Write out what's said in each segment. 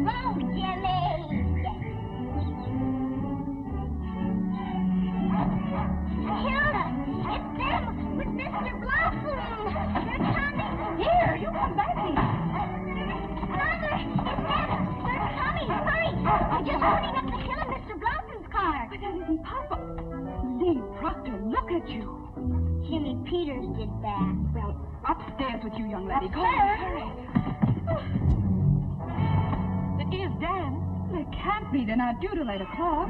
Oh, Jimmy! Hilda! It's them with Mr. Blossom! They're coming! Here, you come back here. Mother! It's them! They're coming! Hurry! They're just running up the hill in Mr. Blossom's car! But that isn't possible. Lee Proctor, look at you. Jimmy Peters did that. Well, upstairs with you, young lady. Go on, Upstairs? hurry. It is Dan. It can't be. They're not due till 8 o'clock.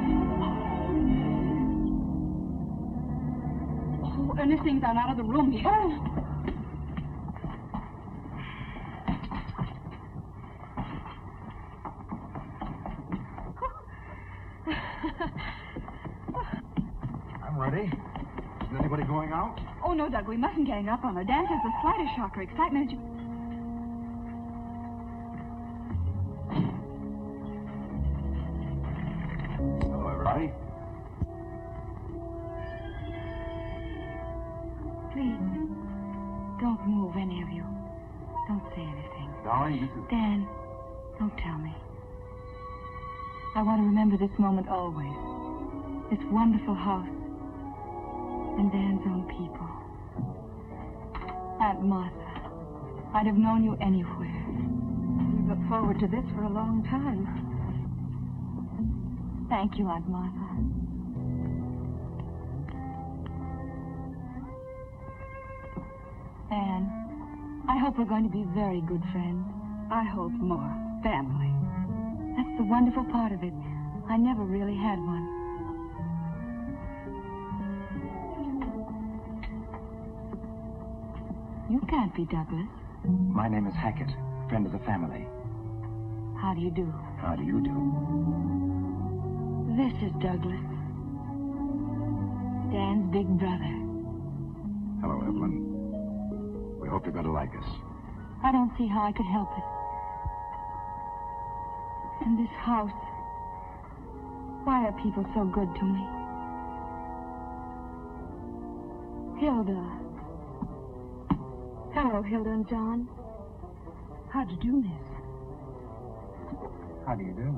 Oh, Ernestine's gone out of the room here. Oh. I'm ready. Isn't anybody going out? Oh, no, Doug, we mustn't gang up on her. Dan has the slightest shock or excitement. Hello, everybody. Please, don't move, any of you. Don't say anything. Darling, this is... Dan, don't tell me. I want to remember this moment always. This wonderful house. And Dan's own people. Aunt Martha, I'd have known you anywhere. We've looked forward to this for a long time. Thank you, Aunt Martha. Anne, I hope we're going to be very good friends. I hope more. Family. That's the wonderful part of it. I never really had one. You can't be Douglas. My name is Hackett, friend of the family. How do you do? How do you do? This is Douglas. Dan's big brother. Hello, Evelyn. We hope you're going to like us. I don't see how I could help it. And this house. Why are people so good to me? Hilda. Hello, Hilda and John. How'd you do, miss? How do you do?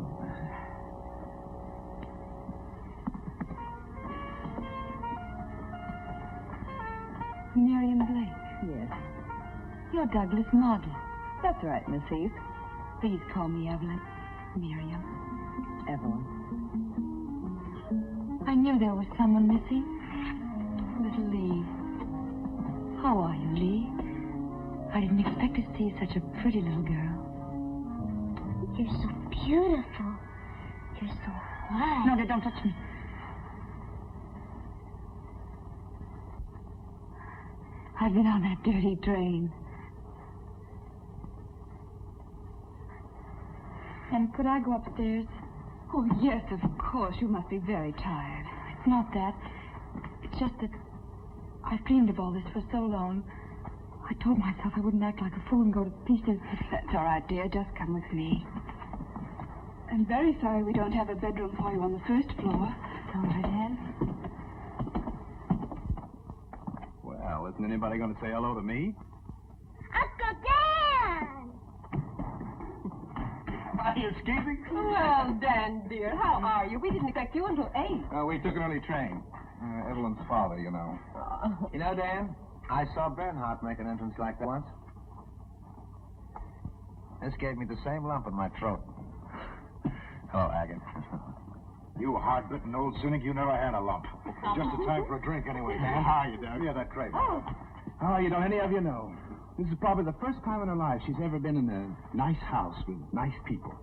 Miriam Blake. Yes, You're Douglas Model. that's right, Miss Heath. Please call me Evelyn. Miriam. Evelyn. I knew there was someone missing. Little Lee. How are you, Lee? I didn't expect to see such a pretty little girl. You're so beautiful. You're so white. No, don't touch me. I've been on that dirty train. And could I go upstairs? Oh, yes, of course. You must be very tired. It's not that. It's just that I've dreamed of all this for so long. I told myself I wouldn't act like a fool and go to pieces. That's all right, dear. Just come with me. I'm very sorry we don't have a bedroom for you on the first floor. It's all right, Anne. Well, isn't anybody going to say hello to me? Uncle Dan! Are you escaping? Well, Dan, dear, how are you? We didn't expect you until 8. We took an early train. Evelyn's father, you know. You know, Dan, I saw Bernhardt make an entrance like that once. This gave me the same lump in my throat. Hello, Hackett. You hard-bitten old cynic, you never had a lump. Just a time for a drink anyway, Dan. How are you, Doug? Yeah, that crate. Oh, you don't any of you know. This is probably the first time in her life she's ever been in a nice house with nice people.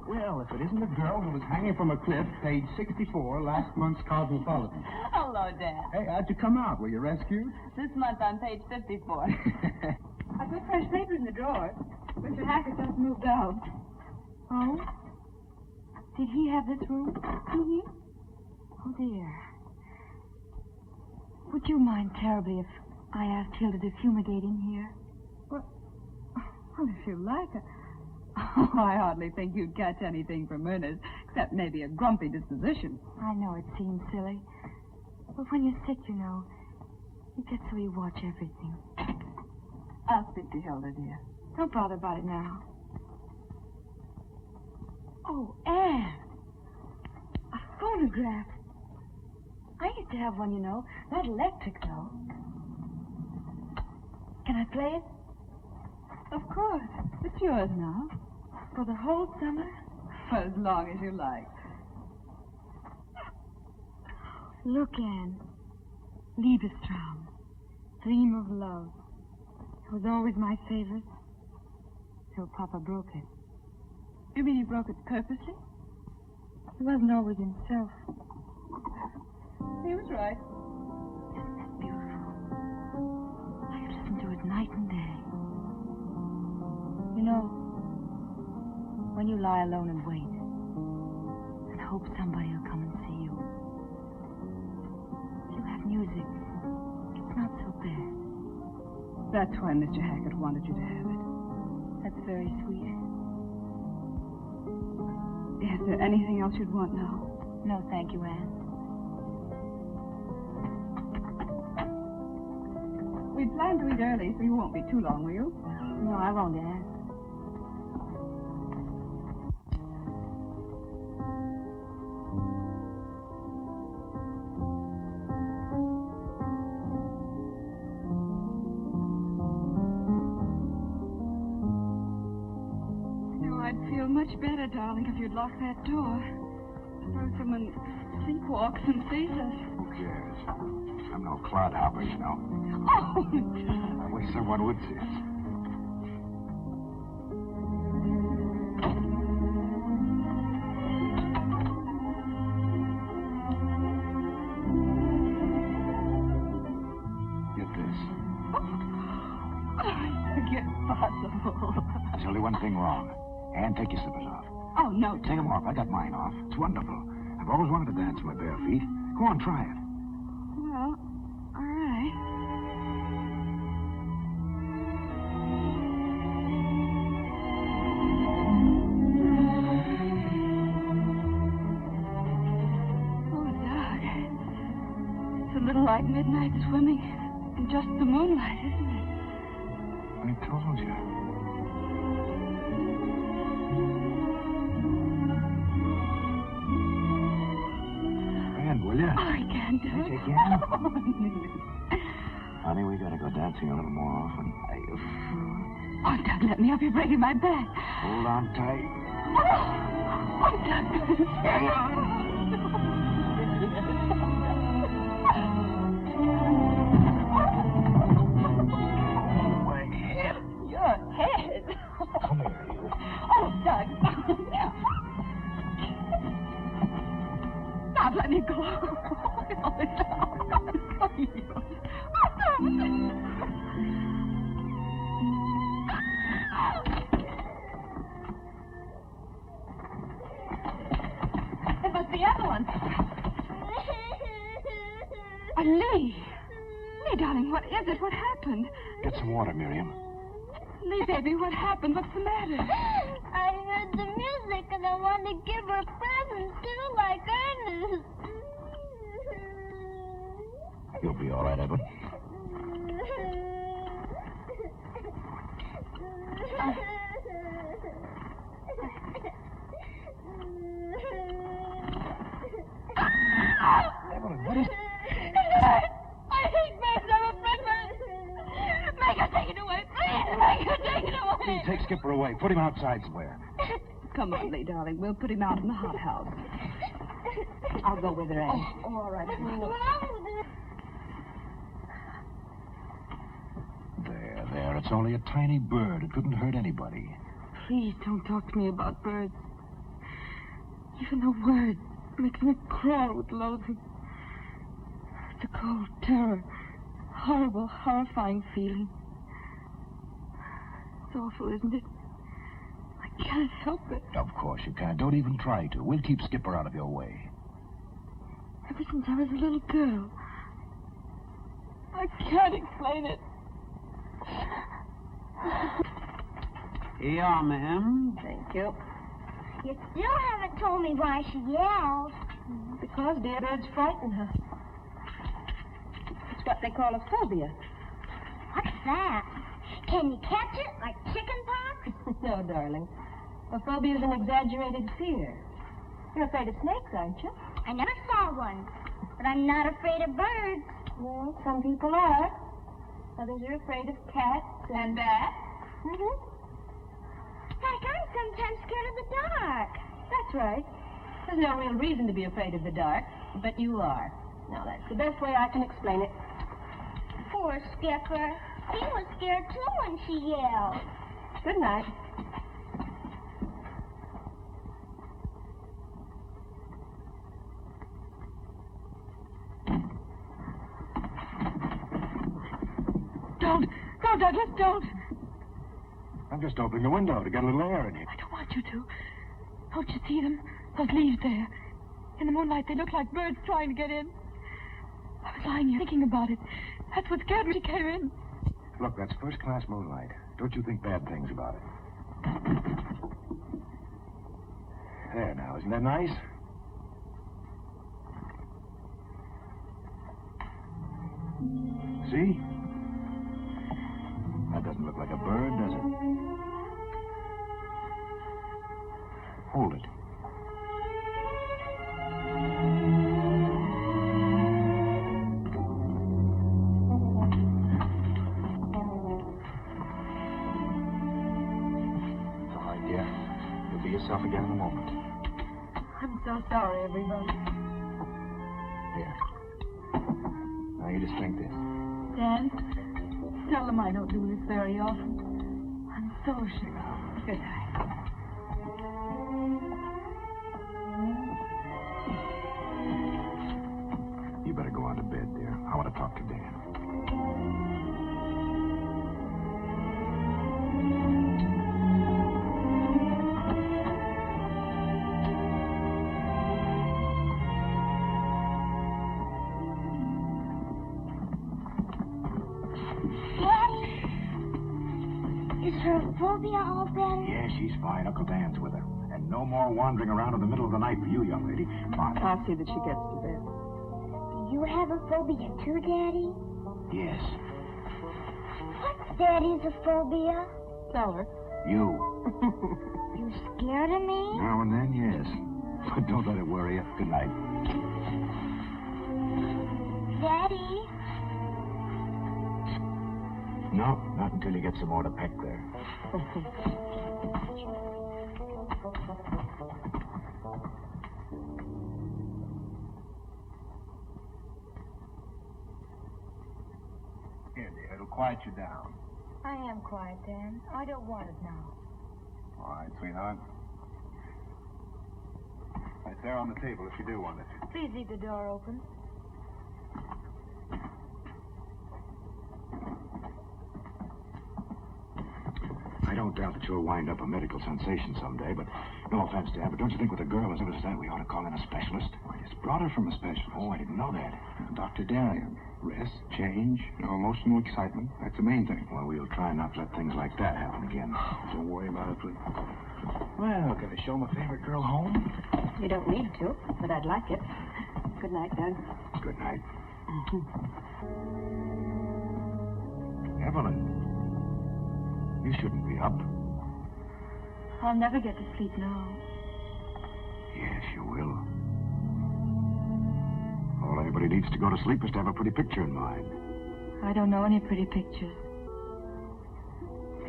Well, if it isn't the girl who was hanging from a cliff, page 64, last month's Cosmopolitan. Hello, Dan. Hey, how'd you come out? Were you rescued? This month on page 54. I put fresh paper in the drawer. Mr. Hackett just moved out. Oh? Did he have this room? Mm-hmm. Oh, dear. Would you mind terribly if I asked Hilda to fumigate in here? Well, if you like. Oh, I hardly think you'd catch anything from Ernest, except maybe a grumpy disposition. I know it seems silly. But when you're sick, you know, you get so you watch everything. I'll speak to Hilda, dear. Don't bother about it now. Oh, Anne. A phonograph. I used to have one, you know. Not electric, though. Can I play it? Of course. It's yours now. For the whole summer? For as long as you like. Look, Anne. Liebestraum. Dream of love. It was always my favorite. Till Papa broke it. You mean he broke it purposely? He wasn't always himself. He was right. Isn't it beautiful? I could listen to it night and day. You know, when you lie alone and wait, and hope somebody will come and see you, if you have music, it's not so bad. That's why Mr. Hackett wanted you to have it. That's very sweet. Is there anything else you'd want now? No, thank you, Anne. We planned to eat early, so you won't be too long, will you? No, I won't, Anne. I'd feel much better, darling, if you'd lock that door. Suppose someone sleepwalks and sees us. Who cares? I'm no clodhopper, you know. Oh! I wish someone would see us. Get this. I think it's possible. There's only one thing wrong. Anne, take your slippers off. Oh, no, Take them off. I got mine off. It's wonderful. I've always wanted to dance with my bare feet. Go on, try it. Well, all right. Oh, Doug. It's a little like midnight swimming in just the moonlight, isn't it? I told you. Will you? Oh, I can't do it. Yes, you can. Honey, we gotta go dancing a little more often. Oh, Doug, let me up. You're breaking my back. Hold on tight. Oh, Doug. My head. Your head. Come here, you. Oh, Doug. Stop, let me go. It must be Evelyn. Lee. Lee, darling, what is it? What happened? Get some water, Miriam. Lee, baby, what happened? What's the matter? I heard the music and I wanted to give her a present too, like Ernest. You'll be all right, Evan. Evelyn, what is it? I hate birds. I'm afraid birds. Make her take it away, please. Make her take it away. Lee, take Skipper away. Put him outside somewhere. Come on, Lee, darling. We'll put him out in the hothouse. I'll go with her, Anne. Oh, all right. There. It's only a tiny bird. It couldn't hurt anybody. Please don't talk to me about birds. Even the word makes me crawl with loathing. It's a cold terror. Horrible, horrifying feeling. It's awful, isn't it? I can't help it. Of course you can't. Don't even try to. We'll keep Skipper out of your way. Ever since I was a little girl. I can't explain it. Here you are, ma'am. Thank you. You still haven't told me why she yelled. Because dear birds frighten her. It's what they call a phobia. What's that? Can you catch it like chicken pox? No, darling. A phobia is an exaggerated fear. You're afraid of snakes, aren't you? I never saw one, but I'm not afraid of birds. Well, some people are. Others are afraid of cats and bats. Mm-hmm. Like, I'm sometimes scared of the dark. That's right. There's no real reason to be afraid of the dark, but you are. Now, that's the best way I can explain it. Poor Skipper. He was scared, too, when she yelled. Good night. Don't, Douglas, don't. I'm just opening the window to get a little air in here. I don't want you to. Don't you see them? Those leaves there. In the moonlight, they look like birds trying to get in. I was lying here thinking about it. That's what scared me to get in. Look, that's first-class moonlight. Don't you think bad things about it. There now, isn't that nice? See? That doesn't look like a bird, does it? Hold it. All right, dear. You'll be yourself again in a moment. I'm so sorry, everybody. Here. Now you just drink this. Dan, tell them I don't do this very often. I'm so ashamed. Good night. You better go on to bed, dear. I want to talk to Dan. Daddy, is her phobia all better? Yeah, she's fine. Uncle Dan's with her. And no more wandering around in the middle of the night for you, young lady. Come on. I'll see that she gets to bed. Do you have a phobia too, Daddy? Yes. What's Daddy's a phobia? Tell her. You. You scared of me? Now and then, yes. But don't let it worry you. Good night. Daddy? No, not until you get some more to peck there. Here, dear. It'll quiet you down. I am quiet, Dan. I don't want it now. All right, sweetheart. Right there on the table if you do want it. Please leave the door open. I don't doubt that you'll wind up a medical sensation someday, but no offense, Dad, but don't you think with a girl as good as that we ought to call in a specialist? I just brought her from a specialist. Oh, I didn't know that. Dr. Darian. Rest, change, no emotional excitement. That's the main thing. Well, we'll try not to let things like that happen again. Don't worry about it, please. Well, can I show my favorite girl home? You don't need to, but I'd like it. Good night, Doug. Good night. Evelyn, you shouldn't be up. I'll never get to sleep now. Yes, you will. All anybody needs to go to sleep is to have a pretty picture in mind. I don't know any pretty pictures.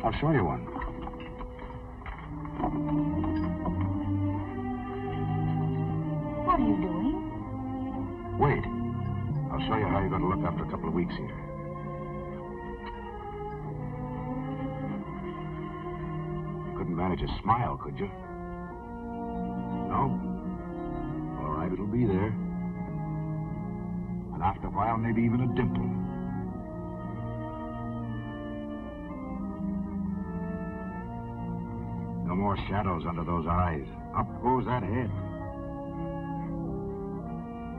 I'll show you one. What are you doing? Wait. I'll show you how you're going to look after a couple of weeks here. You couldn't manage a smile, could you? No? All right, it'll be there. And after a while, maybe even a dimple. No more shadows under those eyes. Up goes that head.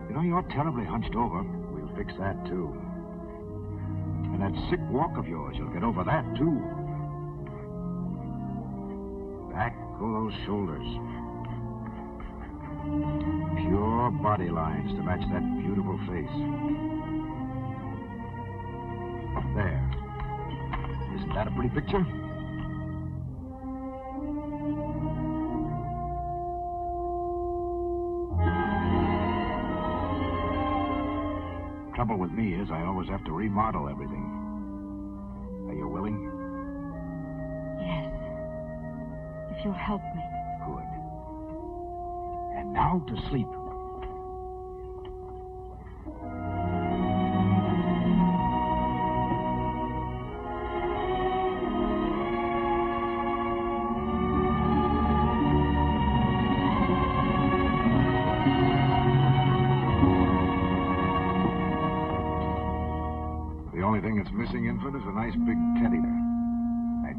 You know, you're terribly hunched over. We'll fix that, too. And that sick walk of yours, you'll get over that, too. Back go those shoulders. Pure body lines to match that beautiful face. There. Isn't that a pretty picture? trouble with me is I always have to remodel everything. Are you willing? Yes. If you'll help me. Good. And now to sleep. The only thing that's missing, Infant, is a nice big teddy bear. Night.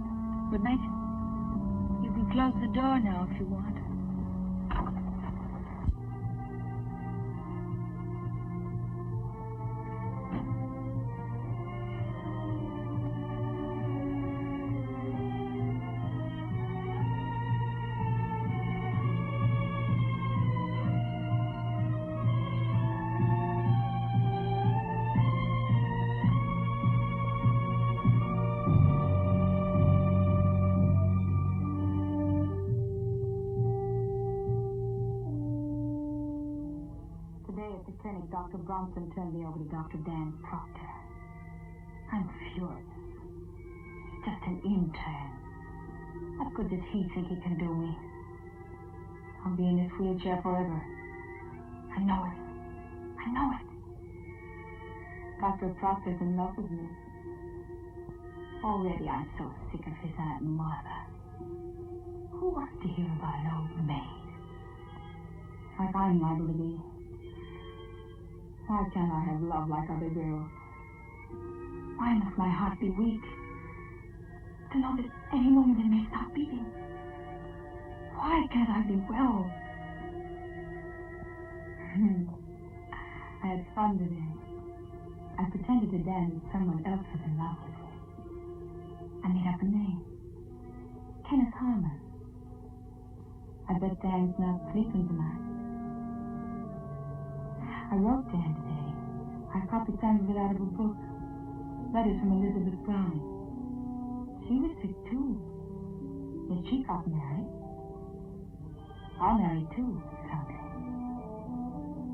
Good night. You can close the door now if you want. Dr. Bronson turned me over to Dr. Dan Proctor. I'm furious. He's just an intern. What good does he think he can do me? I'll be in this wheelchair forever. I know it. I know it. Dr. Proctor's in love with me. Already I'm so sick of his Aunt Martha. Who wants to hear about an old maid? Like I'm liable to be. Why can't I have love like other girls? Why must my heart be weak? To know that any moment it may stop beating. Why can't I be well? I had fun today. I pretended to Dan that someone else was in love with me. I made up a name. Kenneth Harmon. I bet Dan's not sleeping tonight. I wrote Dan today. I copied some of it out of a book. Letters from Elizabeth Browning. She was sick, too. Yet she got married. I'll marry, too, someday.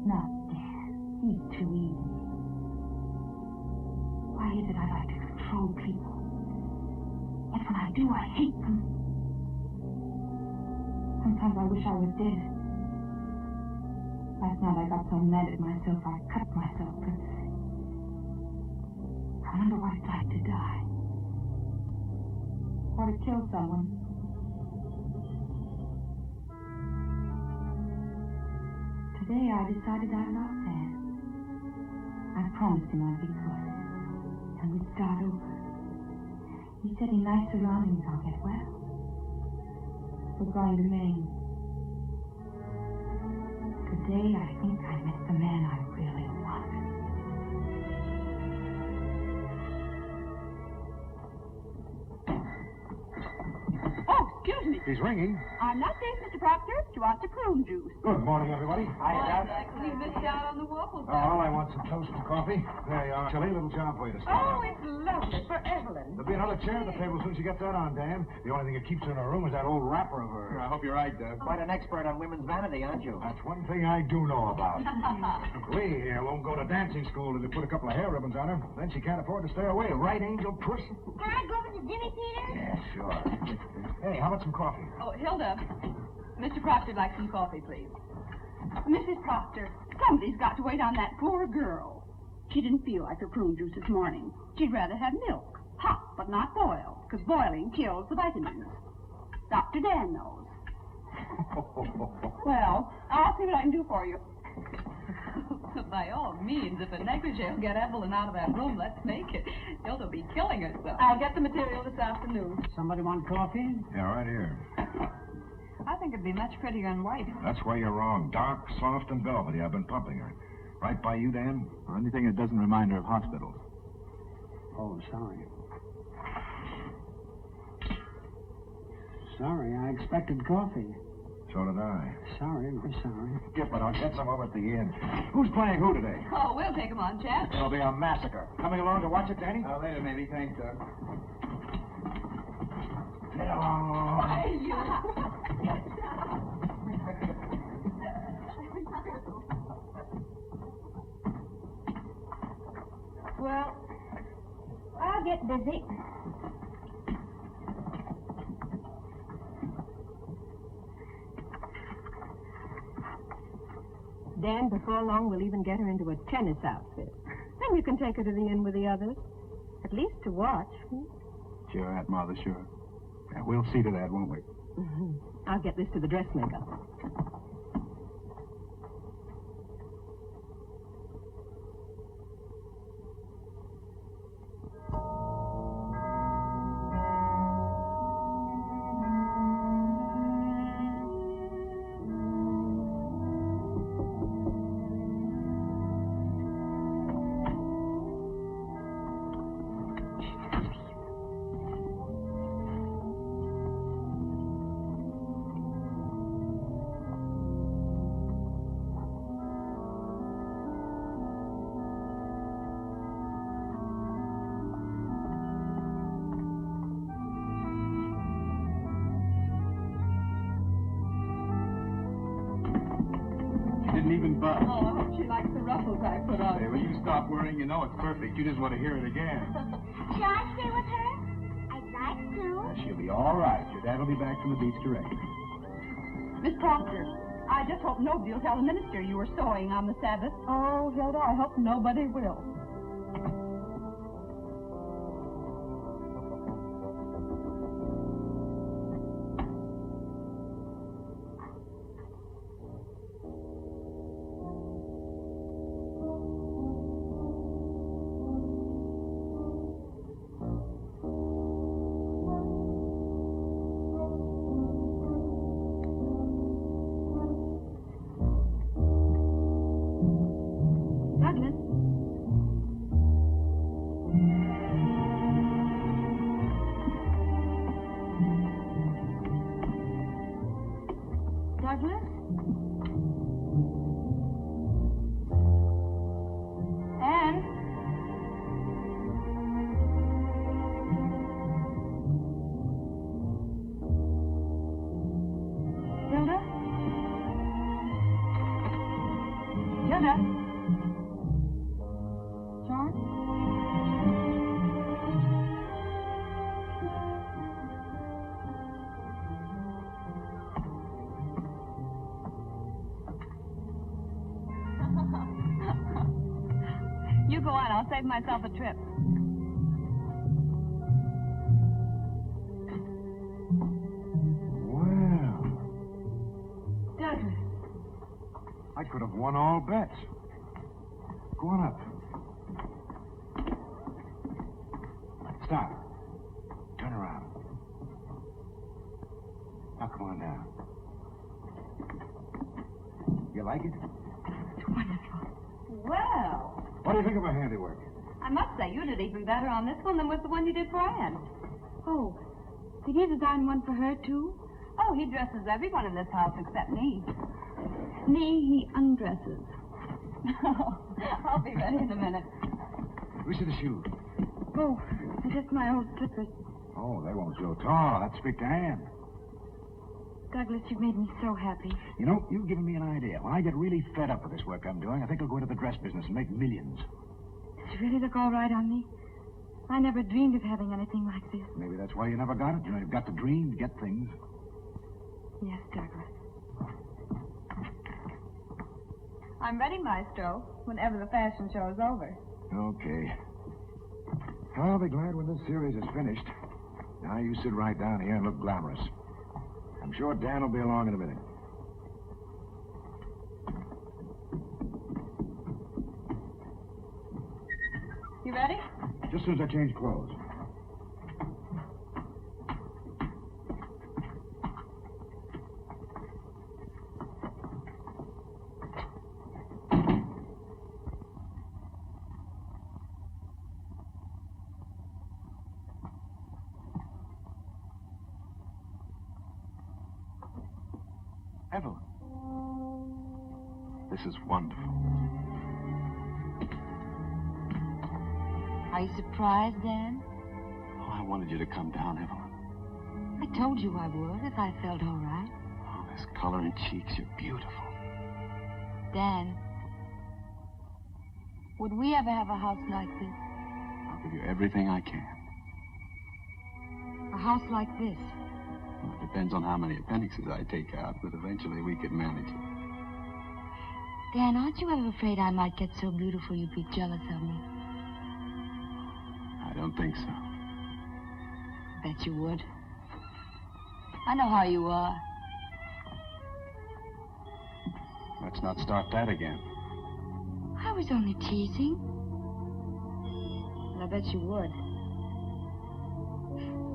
Not Dan. He's too easy. Why is it I like to control people? Yet when I do, I hate them. Sometimes I wish I was dead. Last night I got so mad at myself I cut myself purposely. I wonder what it's like to die. Or to kill someone. Today I decided I loved Dan. I promised him I'd be good. And we'd start over. He said in nice surroundings I'll get well. We're going to Maine. Today, I think I met the man I really wanted. Oh, excuse me. He's ringing. I'm not safe, Mr. Proctor. She wants a prune juice. Good morning, everybody. You missed out on the waffles. Oh, I want some toast and coffee. There you are, Chilly. Little job for you to start. Oh, it's lovely for Evelyn. There'll be another chair at the table as soon as you get that on, Dan. The only thing that keeps her in her room is that old wrapper of hers. I hope you're right, Doug. Quite an expert on women's vanity, aren't you? That's one thing I do know about. Lee here won't go to dancing school till they put a couple of hair ribbons on her. Then she can't afford to stay away. Right, Angel Puss? Can I go with you, Jimmy Peter? Yeah, sure. Hey, how about some coffee? Oh, Hilda. Mr. Proctor'd like some coffee, please. Mrs. Proctor, somebody's got to wait on that poor girl. She didn't feel like her prune juice this morning. She'd rather have milk. Hot, but not boiled, because boiling kills the vitamins. Dr. Dan knows. Well, I'll see what I can do for you. By all means, if a negligee will get Evelyn out of that room, let's make it. Hilda will be killing herself. I'll get the material this afternoon. Somebody want coffee? Yeah, right here. I think it'd be much prettier in white. That's where you're wrong. Dark, soft, and velvety. I've been pumping her. Right by you, Dan? Or anything that doesn't remind her of hospitals. Oh, sorry. Sorry, I expected coffee. So did I. Sorry, very sorry. Skip it. I'll get some over at the inn. Who's playing who today? Oh, we'll take 'em on, Chet. It'll be a massacre. Coming along to watch it, Danny? Later, maybe. Thanks, Doug. Get along. Well, I'll get busy. Dan, before long, we'll even get her into a tennis outfit. Then you can take her to the inn with the others. At least to watch. Sure, Aunt Martha, sure. Yeah, we'll see to that, won't we? Mm-hmm. I'll get this to the dressmaker. Didn't even budge. Oh, I hope she likes the ruffles I put on. Hey, will you stop worrying? You know it's perfect. You just want to hear it again. Shall I stay with her? I'd like to. She'll be all right. Your dad will be back from the beach directly. Miss Proctor, I just hope nobody will tell the minister you were sewing on the Sabbath. Oh, Hilda, I hope nobody will. Douglas? Douglas? Anne? Hilda? Hilda? John? You go on. I'll save myself a trip. Well, Douglas. I could have won all bets. Go on up. Stop. Turn around. Now come on down. You like it? Well, What do you think of my handiwork? I must say you did even better on this one than was the one you did for Anne. Oh, did you design one for her, too? Oh, he dresses everyone in this house except me. Me, he undresses. I'll be ready in a minute. Where's the shoes? Oh, they're just my old slippers. Oh, they won't go tall. Let's speak to Anne. Douglas, you've made me so happy. You know, you've given me an idea. When I get really fed up with this work I'm doing, I think I'll go into the dress business and make millions. Does it really look all right on me? I never dreamed of having anything like this. Maybe that's why you never got it. You know, you've got to dream to get things. Yes, Douglas. I'm ready, Maestro, whenever the fashion show is over. Okay. I'll be glad when this series is finished. Now you sit right down here and look glamorous. I'm sure Dan will be along in a minute. You ready? Just as soon as I change clothes. Evelyn. This is wonderful. Are you surprised, Dan? Oh, I wanted you to come down, Evelyn. I told you I would if I felt all right. Oh, this color in cheeks, you're beautiful. Dan, would we ever have a house like this? I'll give you everything I can. A house like this. Well, it depends on how many appendixes I take out, but eventually we could manage it. Dan, aren't you ever afraid I might get so beautiful you'd be jealous of me? I don't think so. Bet you would. I know how you are. Let's not start that again. I was only teasing. But I bet you would.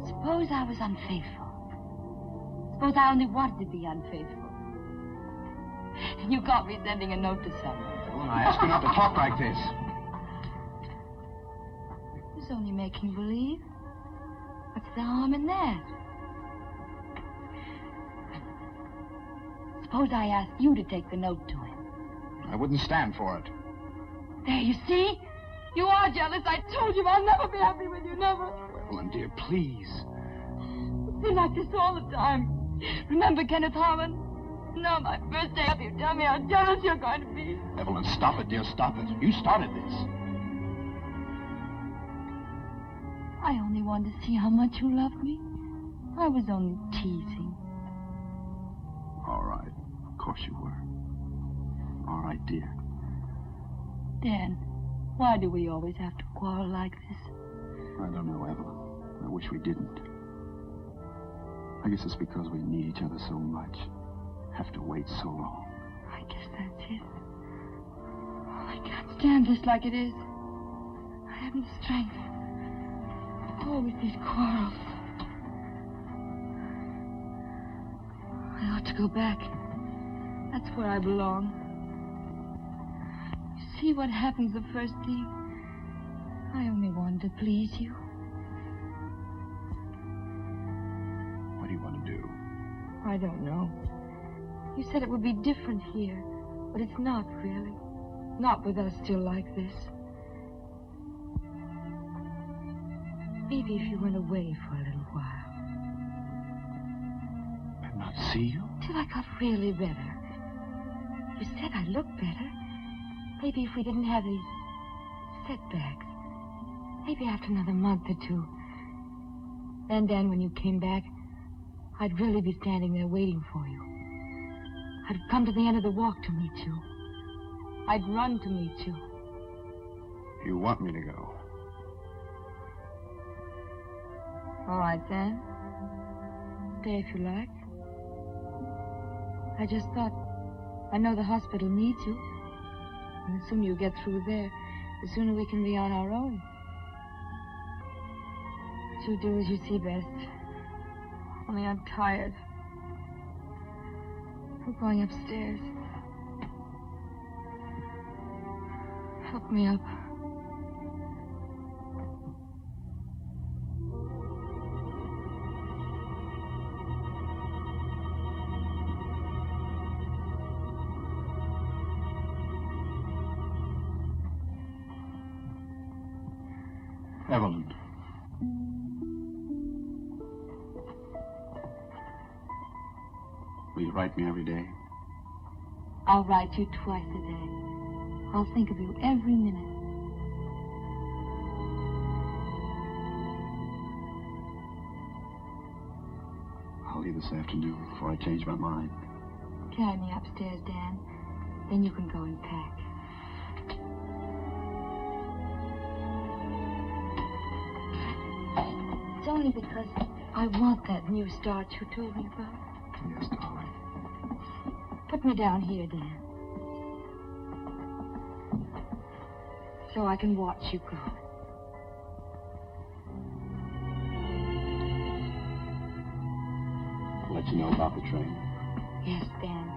Suppose I was unfaithful. Suppose I only wanted to be unfaithful. And you caught me sending a note to someone. Well, I ask you not to talk like this. It was only making believe. What's the harm in that? Suppose I asked you to take the note to him. I wouldn't stand for it. There, you see? You are jealous. I told you I'll never be happy with you, never. Evelyn, dear, please. It's been like this all the time. Remember Kenneth Harmon? No, my first day up, you tell me how jealous you're going to be. Evelyn, stop it, dear, stop it. You started this. I only wanted to see how much you loved me. I was only teasing. All right. Of course you were. All right, dear. Dan, why do we always have to quarrel like this? I don't know, Evelyn. I wish we didn't. I guess it's because we need each other so much. Have to wait so long. I guess that's it. I can't stand this like it is. I haven't the strength. Always these quarrels. I ought to go back. That's where I belong. You see what happens the first thing? I only wanted to please you. What do you want to do? I don't know. You said it would be different here, but it's not really. Not with us still like this. Maybe if you went away for a little while. And not see you? Till I got really better. You said I looked better. Maybe if we didn't have these setbacks. Maybe after another month or two. Then, Dan, when you came back, I'd really be standing there waiting for you. I'd come to the end of the walk to meet you. I'd run to meet you. You want me to go? All right, then. Stay if you like. I just thought, I know the hospital needs you. And the sooner you get through there, the sooner we can be on our own. But you do as you see best. Only I'm tired. We're going upstairs. Help me up. Evelyn. Will you write me every day? I'll write you twice a day. I'll think of you every minute. I'll leave this afternoon before I change my mind. Carry me upstairs, Dan. Then you can go and pack. It's only because I want that new start you told me about. Yes, darling. Put me down here, Dan. So I can watch you go. I'll let you know about the train. Yes, Dan.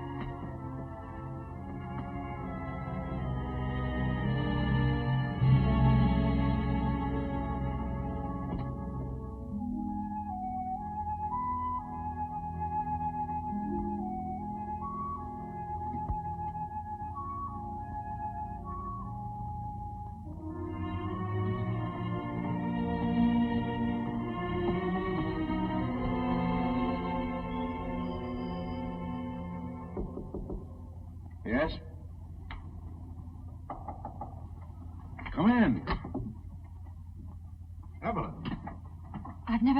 Yes? Come in.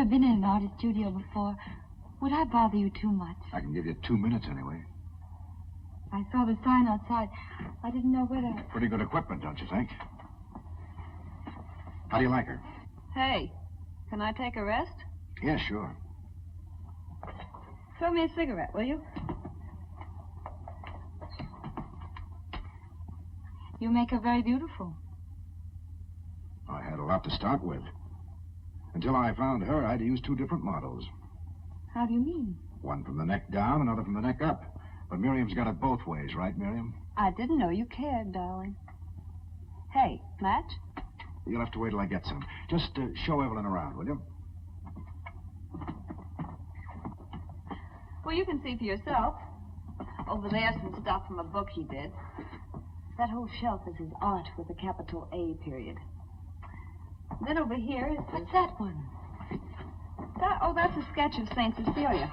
been in an artist studio before. Would I bother you too much? I can give you 2 minutes anyway. I saw the sign outside. I didn't know whether... Pretty good equipment, don't you think? How do you like her? Hey, can I take a rest? Yeah, sure. Throw me a cigarette, will you? You make her very beautiful. I had a lot to start with. Until I found her, I had to use 2 different models. How do you mean? One from the neck down, another from the neck up. But Miriam's got it both ways, right, Miriam? I didn't know you cared, darling. Hey, match? You'll have to wait till I get some. Just show Evelyn around, will you? Well, you can see for yourself. Over there's some stuff from a book he did. That whole shelf is his art with a capital A period. Then over here is... What's that one? That's a sketch of St. Cecilia.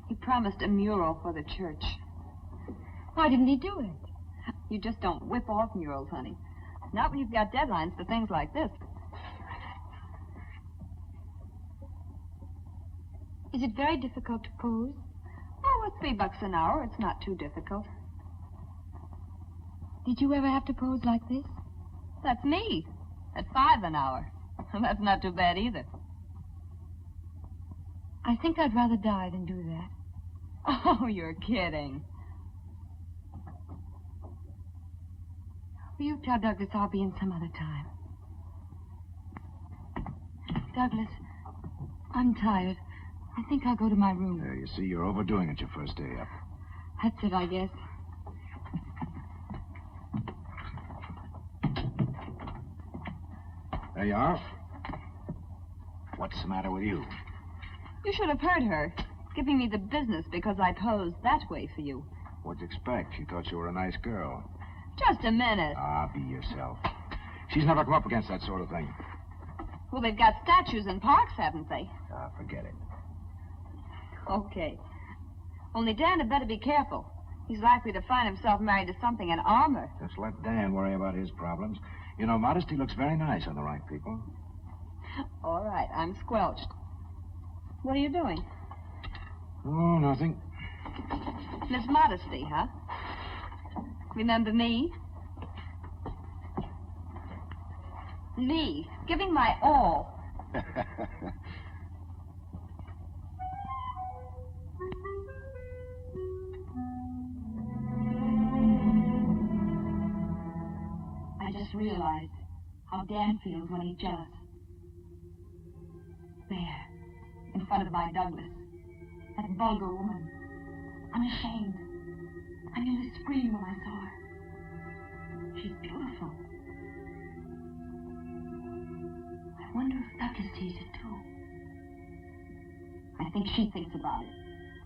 He promised a mural for the church. Why didn't he do it? You just don't whip off murals, honey. Not when you've got deadlines for things like this. Is it very difficult to pose? Oh, at $3 an hour, it's not too difficult. Did you ever have to pose like this? That's me. At $5 an hour. That's not too bad either. I think I'd rather die than do that. Oh, you're kidding. Will you tell Douglas I'll be in some other time? Douglas, I'm tired. I think I'll go to my room. You see, you're overdoing it your first day up. That's it, I guess. There you are. What's the matter with you? You should have heard her, giving me the business because I posed that way for you. What'd you expect? She thought you were a nice girl. Just a minute. Ah, be yourself. She's never come up against that sort of thing. Well, they've got statues in parks, haven't they? Ah, forget it. Okay. Only Dan had better be careful. He's likely to find himself married to something in armor. Just let Dan worry about his problems. You know, modesty looks very nice on the right people. All right, I'm squelched. What are you doing? Oh, nothing. Miss Modesty, huh? Remember me? Me, giving my all. I just realized how Dan feels when he's jealous. There, in front of my Douglas, that vulgar woman. I'm ashamed. I nearly screamed when I saw her. She's beautiful. I wonder if Douglas sees it too. I think she thinks about it.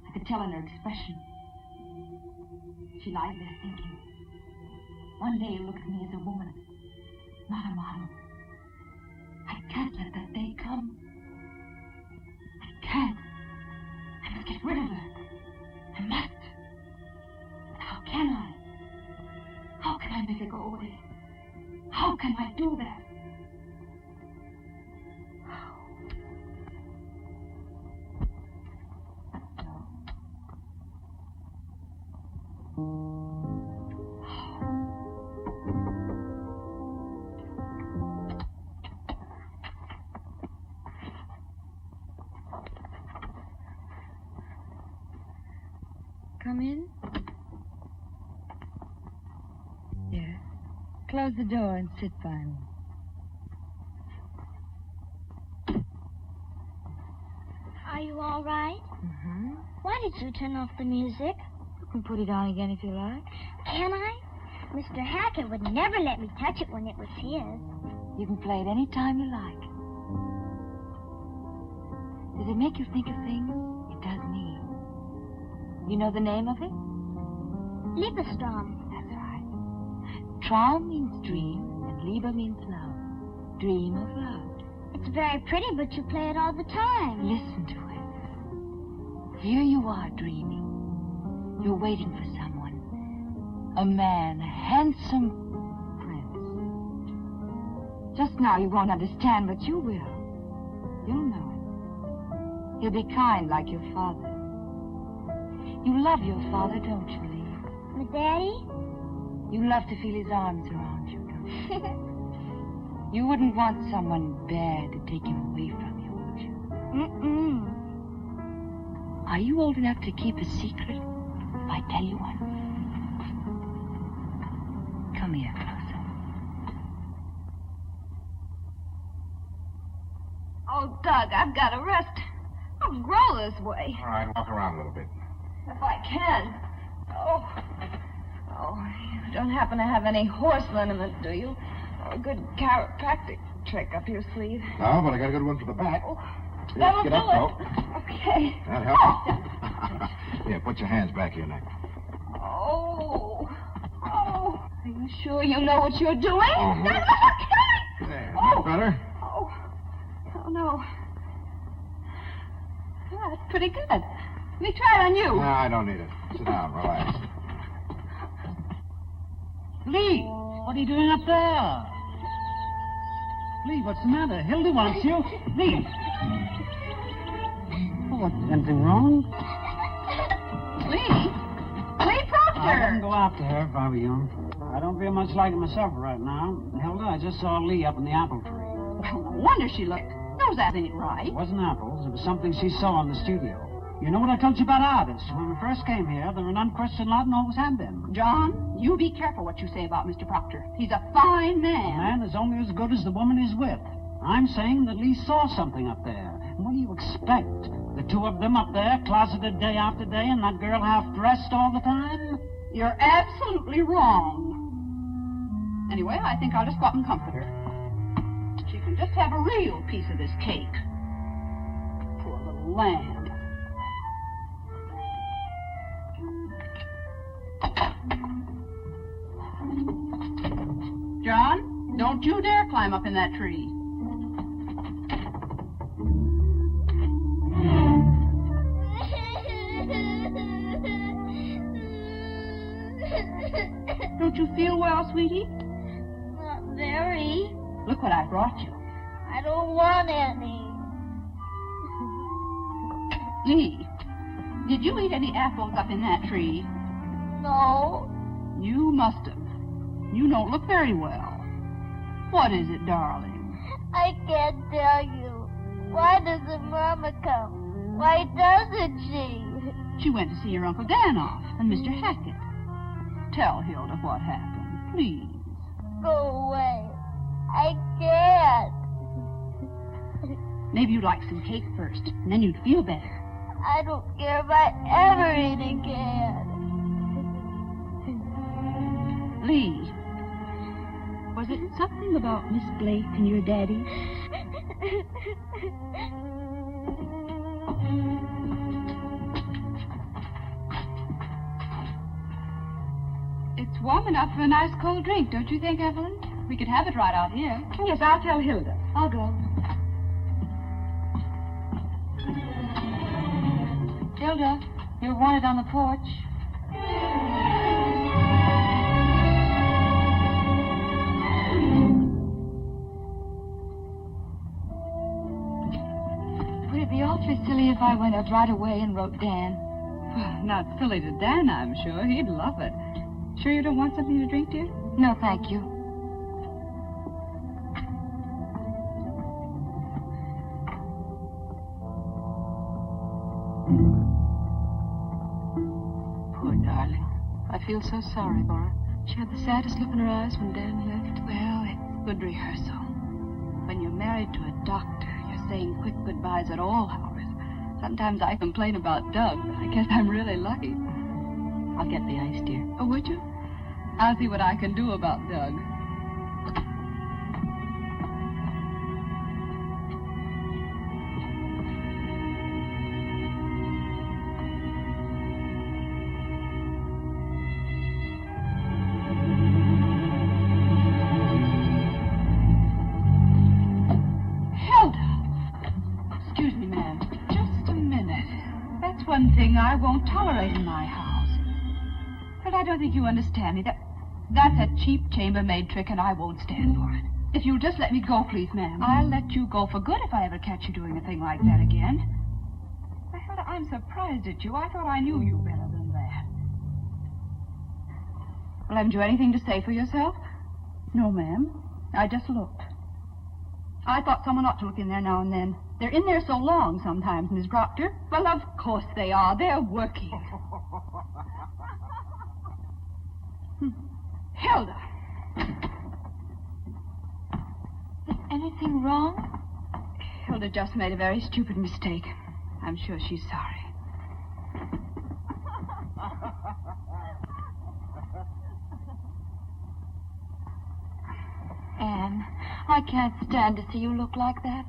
I could tell in her expression. She lies there thinking. One day you'll look at me as a woman, not a model. I can't let that day come. I can't. I must get rid of her. I must. But how can I? How can I make her go away? How can I do that? Come in. Yes. Close the door and sit by me. Are you all right? Mm-hmm. Why did you turn off the music? You can put it on again if you like. Can I? Mr. Hackett would never let me touch it when it was his. You can play it any time you like. Does it make you think of things? It does me. You know the name of it? Liebestrom. That's right. Traum means dream, and Liebe means love. Dream of love. It's very pretty, but you play it all the time. Listen to it. Here you are dreaming. You're waiting for someone. A man, a handsome prince. Just now you won't understand, but you will. You'll know it. He'll be kind like your father. You love your father, don't you, Lee? My daddy? You love to feel his arms around you, don't you? You wouldn't want someone bad to take him away from you, would you? Mm-mm. Are you old enough to keep a secret if I tell you one? Come here, closer. Oh, Doug, I've got to rest. I'll grow this way. All right, walk around a little bit. If I can. Oh, you don't happen to have any horse liniment, do you? Or a good chiropractic trick up your sleeve? No, but I got a good one for the back. Oh, Here, that'll get do up, it. though. Okay. That helps. Here, put your hands back here, neck. Oh. Are you sure you know what you're doing? Mhm. Okay. There, that better? Oh, no. Oh, that's pretty good. Let me try it on you. No, I don't need it. Sit down, relax. Lee, what are you doing up there? Lee, what's the matter? Hilda wants you. Lee. Oh, what, anything wrong? Lee I Proctor. wouldn't go after her if I were you. I don't feel much like it myself right now. Hilda, I just saw Lee up in the apple tree. Well, no wonder she looked. Knows that ain't right. It wasn't apples. It was something she saw in the studio. You know what I told you about artists? When we first came here, they're an unquestioned lot and always have been. John, you be careful what you say about Mr. Proctor. He's a fine A man. man is only as good as the woman he's with. I'm saying that Lee saw something up there. And what do you expect? The two of them up there, closeted day after day, and that girl half-dressed all the time? You're absolutely wrong. Anyway, I think I'll just go up and comfort her. She can just have a real piece of this cake. Poor little lamb. John, don't you dare climb up in that tree. Don't you feel well, sweetie? Not very. Look what I brought you. I don't want any. Lee, did you eat any apples up in that tree? No. You must have. You don't look very well. What is it, darling? I can't tell you. Why doesn't Mama come? Why doesn't she? She went to see your Uncle Danoff and Mr. Hackett. Tell Hilda what happened, please. Go away. I can't. Maybe you'd like some cake first, and then you'd feel better. I don't care if I ever eat again. Lee, was it something about Miss Blake and your daddy? It's warm enough for a nice cold drink, don't you think, Evelyn? We could have it right out here. Yes, I'll tell Hilda. I'll go. Hilda, you're wanted on the porch. Would it be awfully silly if I went up right away and wrote Dan? Not silly to Dan, I'm sure. He'd love it. Sure you don't want something to drink, dear? No, thank you. Poor darling. I feel so sorry for her. She had the saddest look in her eyes when Dan left. Well, it's good rehearsal. When you're married to a doctor, you're saying quick goodbyes at all hours. Sometimes I complain about Doug, but I guess I'm really lucky. I'll get the ice, dear. Oh, would you? I'll see what I can do about Doug. One thing I won't tolerate in my house. But I don't think you understand me. That's a cheap chambermaid trick, and I won't stand for it. If you'll just let me go, please, ma'am. I'll let you go for good if I ever catch you doing a thing like that again. But I'm surprised at you. I thought I knew you better than that. Well, haven't you anything to say for yourself? No, ma'am. I just looked. I thought someone ought to look in there now and then. They're in there so long sometimes, Miss Proctor. Well, of course they are. They're working. Hilda. Is anything wrong? Hilda just made a very stupid mistake. I'm sure she's sorry. Anne, I can't stand to see you look like that.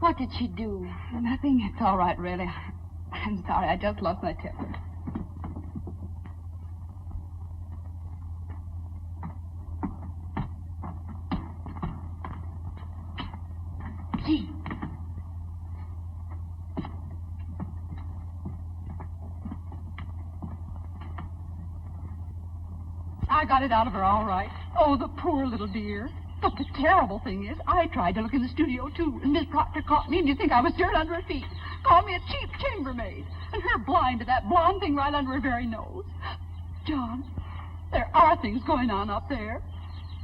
What did she do? Nothing. It's all right, really. I'm sorry. I just lost my temper. Gee. I got it out of her all right. Oh, the poor little dear. But the terrible thing is, I tried to look in the studio, too, and Miss Proctor caught me, and you think I was dirt under her feet. Called me a cheap chambermaid, and her blind to that blonde thing right under her very nose. John, there are things going on up there.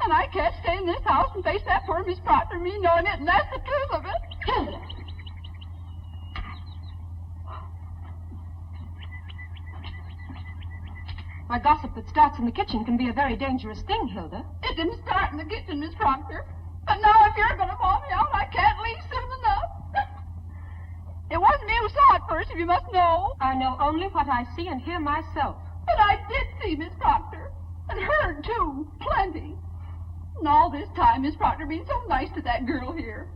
And I can't stay in this house and face that poor Miss Proctor, me knowing it, and that's the truth of it. Hilda. Why, gossip that starts in the kitchen can be a very dangerous thing, Hilda. It didn't start in the kitchen, Miss Proctor. But now if you're going to bawl me out, I can't leave soon enough. It wasn't me who saw it first, if you must know. I know only what I see and hear myself. But I did see Miss Proctor. And heard, too. Plenty. And all this time, Miss Proctor being so nice to that girl here.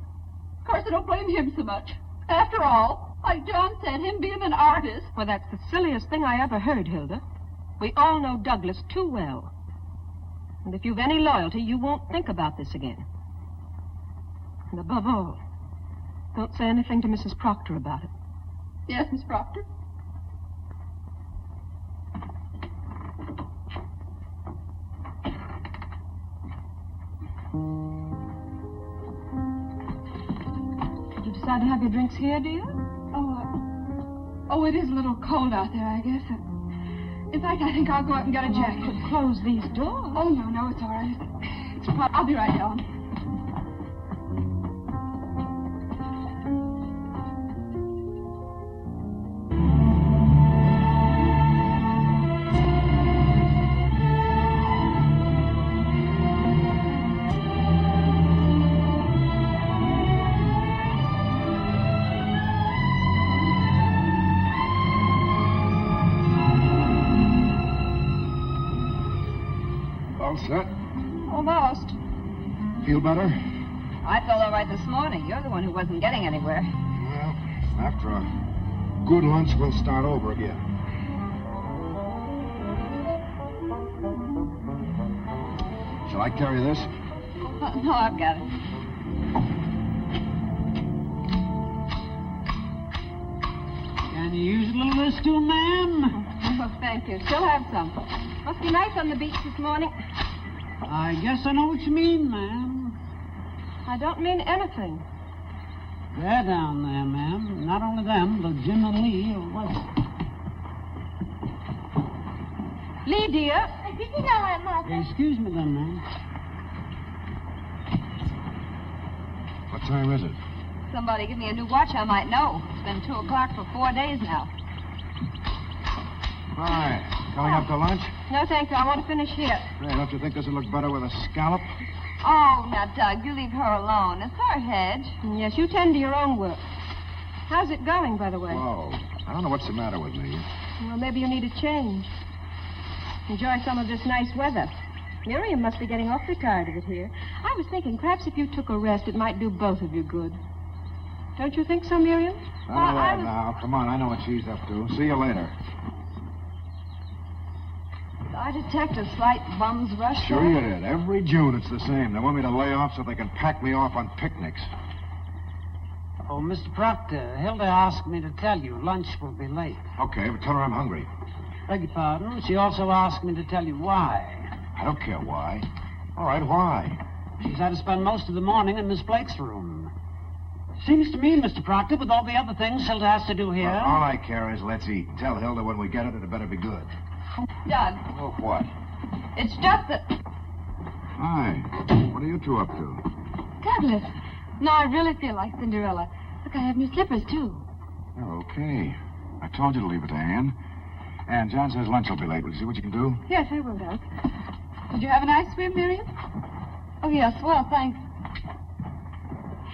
Of course, I don't blame him so much. After all, like John said, him being an artist. Well, that's the silliest thing I ever heard, Hilda. We all know Douglas too well. And if you've any loyalty, you won't think about this again. And above all, don't say anything to Mrs. Proctor about it. Yes, Miss Proctor. Did you decide to have your drinks here, dear? Oh, it is a little cold out there, I guess. In fact, I think I'll go up and get a jacket. You could close these doors. Oh, no, it's all right. I'll be right down. All set? Almost. Feel better? I felt all right this morning. You're the one who wasn't getting anywhere. Well, after a good lunch, we'll start over again. Shall I carry this? No, I've got it. Can you use a little of this too, ma'am? Oh, thank you. Still have some. Must be nice on the beach this morning. I guess I know what you mean, ma'am. I don't mean anything. They're down there, ma'am. Not only them, but Jim and Lee are west. Lee, dear. Did you know it, Mother? Excuse me then, ma'am. What time is it? Somebody give me a new watch, I might know. It's been 2 o'clock for 4 days now. Hi. Going up to lunch? No, thank you. I want to finish here. Hey, don't you think this would look better with a scallop? Oh, now, Doug, you leave her alone. It's her hedge. Yes, you tend to your own work. How's it going, by the way? Whoa. I don't know what's the matter with me. Well, maybe you need a change. Enjoy some of this nice weather. Miriam must be getting awfully tired of it here. I was thinking perhaps if you took a rest, it might do both of you good. Don't you think so, Miriam? All right, now. Come on, I know what she's up to. See you later. I detect a slight bum's rush. Sure there. you did. Every June it's the same. They want me to lay off so they can pack me off on picnics. Oh, Mr. Proctor, Hilda asked me to tell you lunch will be late. Okay, but tell her I'm hungry. Beg your pardon. She also asked me to tell you why. I don't care why. All right, why? She's had to spend most of the morning in Miss Blake's room. Seems to me, Mr. Proctor, with all the other things Hilda has to do here... All I care is let's eat. Tell Hilda when we get it, it better be good. Doug, Oh, what? it's just that... Hi. What are you two up to? Douglas, now I really feel like Cinderella. Look, I have new slippers, too. Oh, okay. I told you to leave it to Anne. And John says lunch will be late. Will you see what you can do? Yes, I will, Doug. Did you have a nice swim, Miriam? Oh, yes, well, thanks.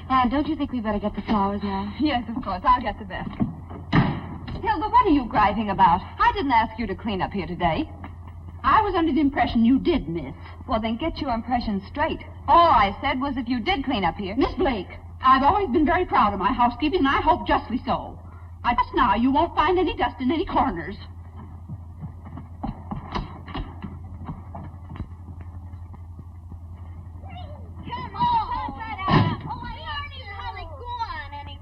Anne, don't you think we better get the flowers now? Yes, of course. I'll get the basket. Hilda, what are you griping about? I didn't ask you to clean up here today. I was under the impression you did, miss. Well, then get your impression straight. All I said was if you did clean up here... Miss Blake, I've always been very proud of my housekeeping, and I hope justly so. I trust now you won't find any dust in any corners. Come on. Oh, I heard he's really gone, and he's...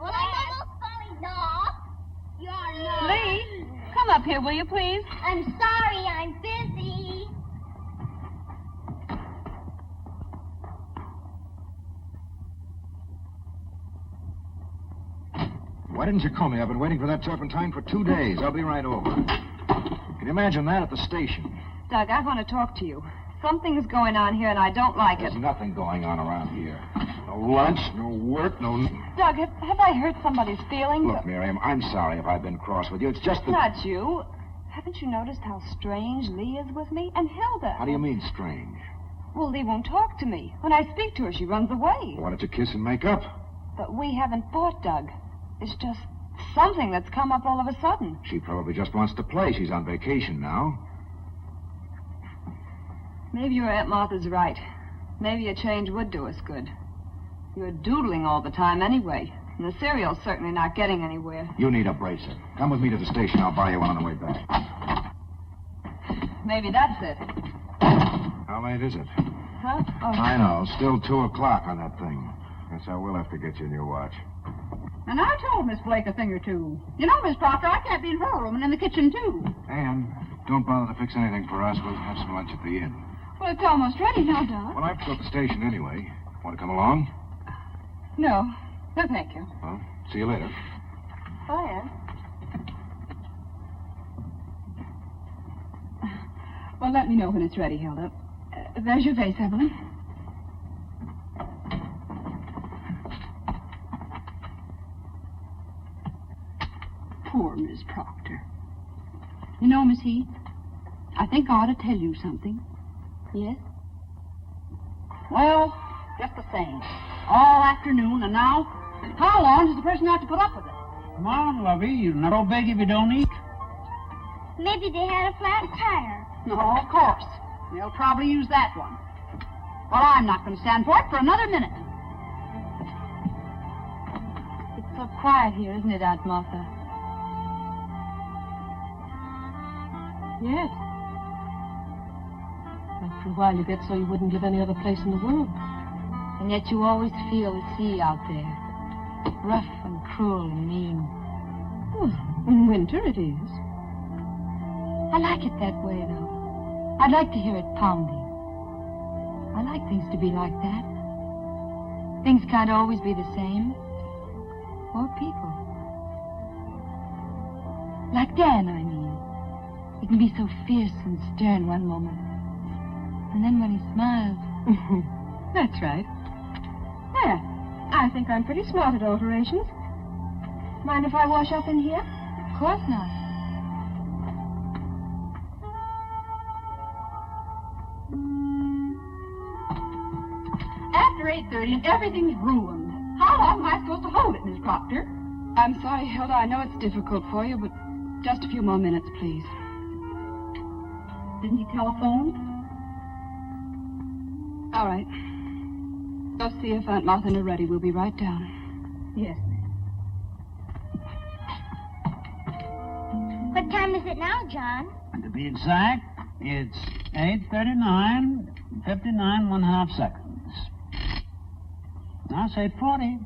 Well, I'm almost falling off. You're not. Lee, come up here, will you, please? I'm sorry, I'm busy. Why didn't you call me? I've been waiting for that turpentine for 2 days. I'll be right over. Can you imagine that at the station? Doug, I want to talk to you. Something's going on here, and I don't like There's it. nothing going on around here. No lunch, no work, no... Doug, have I hurt somebody's feelings? Look, Miriam, I'm sorry if I've been cross with you. It's just that... Not you. Haven't you noticed how strange Lee is with me? And Hilda. How do you mean, strange? Well, Lee won't talk to me. When I speak to her, she runs away. Why don't you kiss and make up? But we haven't fought, Doug. It's just something that's come up all of a sudden. She probably just wants to play. She's on vacation now. Maybe your Aunt Martha's right. Maybe a change would do us good. You're doodling all the time anyway. And the cereal's certainly not getting anywhere. You need a bracer. Come with me to the station. I'll buy you one on the way back. Maybe that's it. How late is it? Huh? Oh. I know. Still 2 o'clock on that thing. Guess I will have to get you a new watch. And I told Miss Blake a thing or two. You know, Miss Proctor, I can't be in her room and in the kitchen, too. Anne, don't bother to fix anything for us. We'll have some lunch at the inn. Well, it's almost ready now, Doug. Well, I have to go to the station anyway. Want to come along? No. No, thank you. Well, see you later. Bye, Anne. Well, let me know when it's ready, Hilda. There's your vase, Evelyn. Poor Miss Proctor. You know, Miss Heath, I think I ought to tell you something. Yes? Well, just the same. All afternoon, and now, how long does the person have to put up with it? Come on, lovey. You're not so big if you don't eat. Maybe they had a flat tire. No, of course. They'll probably use that one. Well, I'm not going to stand for it for another minute. It's so quiet here, isn't it, Aunt Martha? Yes. After a while, you get so you wouldn't live any other place in the world. And yet you always feel the sea out there. Rough and cruel and mean. Well, in winter it is. I like it that way, though. I'd like to hear it pounding. I like things to be like that. Things can't always be the same. Or people. Like Dan, I mean. He can be so fierce and stern one moment. And then when he smiles... That's right. There. I think I'm pretty smart at alterations. Mind if I wash up in here? Of course not. After 8:30 and everything's ruined. How long am I supposed to hold it, Miss Proctor? I'm sorry, Hilda. I know it's difficult for you, but just a few more minutes, please. Didn't he telephone? All right. Go see if Aunt Martha and are ready. We'll be right down. Yes, What time is it now, John? And to be exact, it's 8:39, 59 1/2 seconds. Now say 40.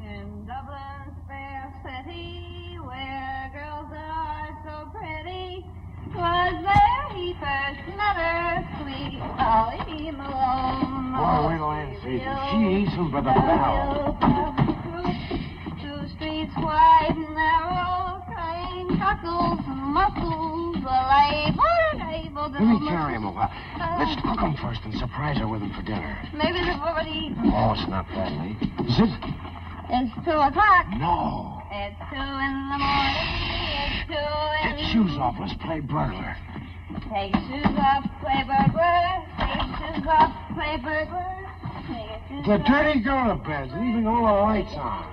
In Dublin's fair city, where girls are so pretty, was there he first met her, sweet Polly Malone. Boy, wait till Anne sees him. She eats him by the barrel. Two streets wide and narrow, crying cockles and mussels, Let me carry him a while. Let's cook him first and surprise her with him for dinner. Maybe they've already eaten. Oh, it's not that late. Is it? It's 2 o'clock. No. It's 2 in the morning. It's 2 in Get shoes off. Let's play burglar. Take shoes off, play burglar. Take shoes off, play burglar. The dirty girl beds, leaving all the lights on.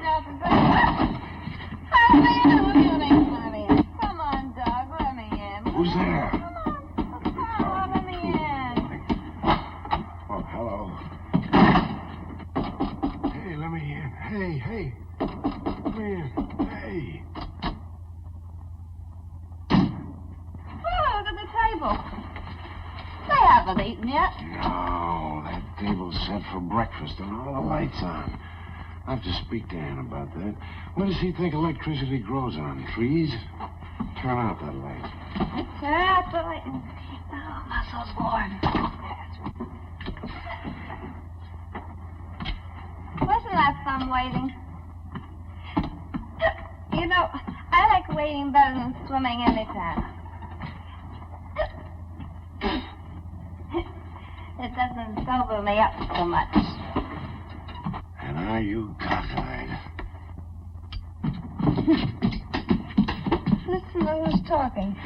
Come on, dog, let me in. Who's there? Come on, let me in. Oh, hello. Hey, let me in. Hey. Let me in. Hey. Oh, look at the table. They haven't eaten yet. No, that table's set for breakfast and all the lights on. I have to speak to Anne about that. What does he think electricity grows on? Trees? Turn out that light. Turn out the light and keep the muscles warm. Wasn't that fun waiting? You know, I like waiting better than swimming anytime. It doesn't sober me up so much. And are you cockeyed? Listen to who's talking.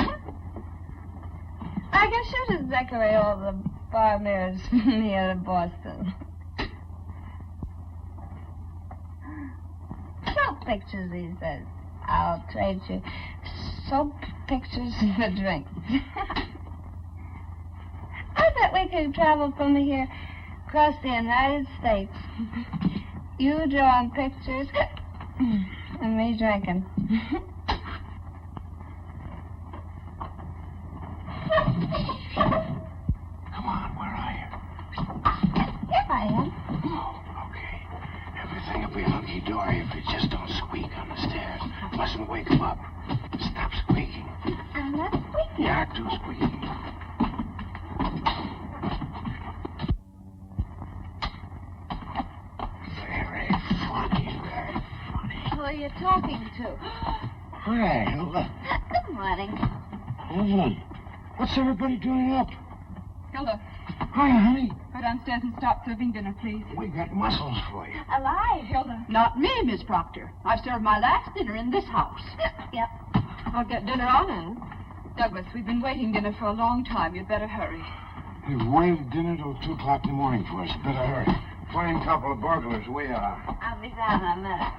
I guess you should decorate all the bar mirrors near Boston. Soap pictures, he says. I'll trade you soap pictures for drinks. I bet we could travel from here across the United States. You drawing pictures and me drinking. Come on, where are you? Here I am. Oh, okay. Everything will be hunky-dory if you just don't squeak on the stairs. Mustn't wake him up. Stop squeaking. I'm not squeaking. You are too squeaking. Very funny. Who are you talking to? Hi, Hilda. Good morning. Evelyn, what's everybody doing up? Hilda, Hi, honey. go downstairs and start serving dinner, please. We got mussels for you. Alive. Hilda. Not me, Miss Proctor. I've served my last dinner in this house. Yep. I'll get dinner on, Anne. Douglas, we've been waiting dinner for a long time. You'd better hurry. You've waited dinner till 2 o'clock in the morning for us. Better hurry. Fine couple of burglars we are. I'll be down in a minute.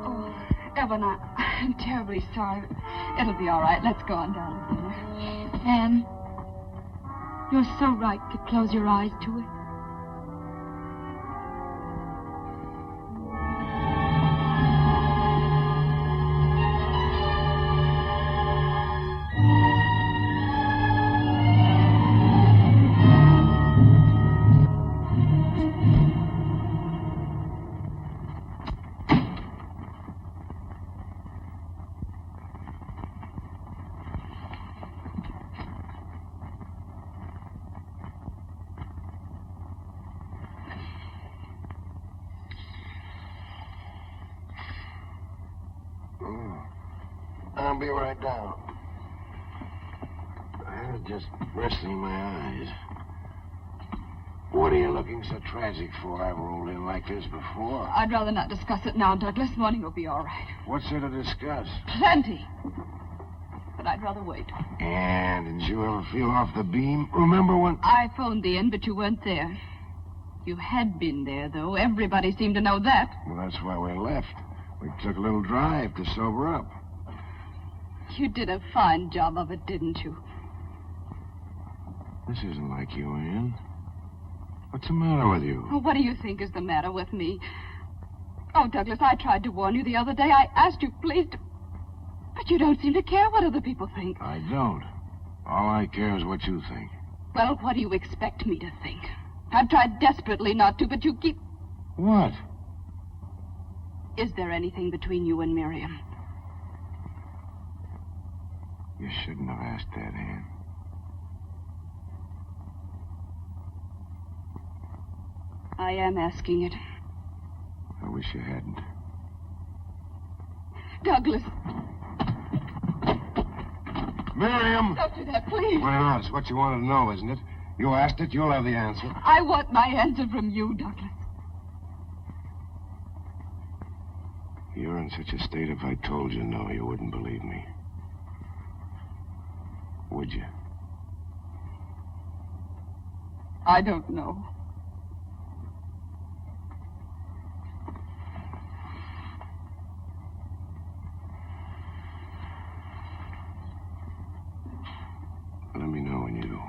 Oh, Evelyn, I'm terribly sorry. It'll be all right. Let's go on down to dinner. Anne, you're so right to close your eyes to it. I'll be right down. I was just resting my eyes. What are you looking so tragic for? I've rolled in like this before. I'd rather not discuss it now, Douglas. Morning will be all right. What's there to discuss? Plenty. But I'd rather wait. And didn't you ever feel off the beam? Remember when... I phoned the inn, but you weren't there. You had been there, though. Everybody seemed to know that. Well, that's why we left. We took a little drive to sober up. You did a fine job of it, didn't you? This isn't like you, Anne. What's the matter with you? Oh, what do you think is the matter with me? Oh, Douglas, I tried to warn you the other day. I asked you, please, but you don't seem to care what other people think. I don't. All I care is what you think. Well, what do you expect me to think? I've tried desperately not to, but you keep... What? Is there anything between you and Miriam? You shouldn't have asked that, Anne. I am asking it. I wish you hadn't. Douglas. Miriam! Don't do that, please. Why not? It's what you wanted to know, isn't it? You asked it, you'll have the answer. I want my answer from you, Douglas. You're in such a state, if I told you no, you wouldn't believe me. Would you? I don't know. Let me know when you do.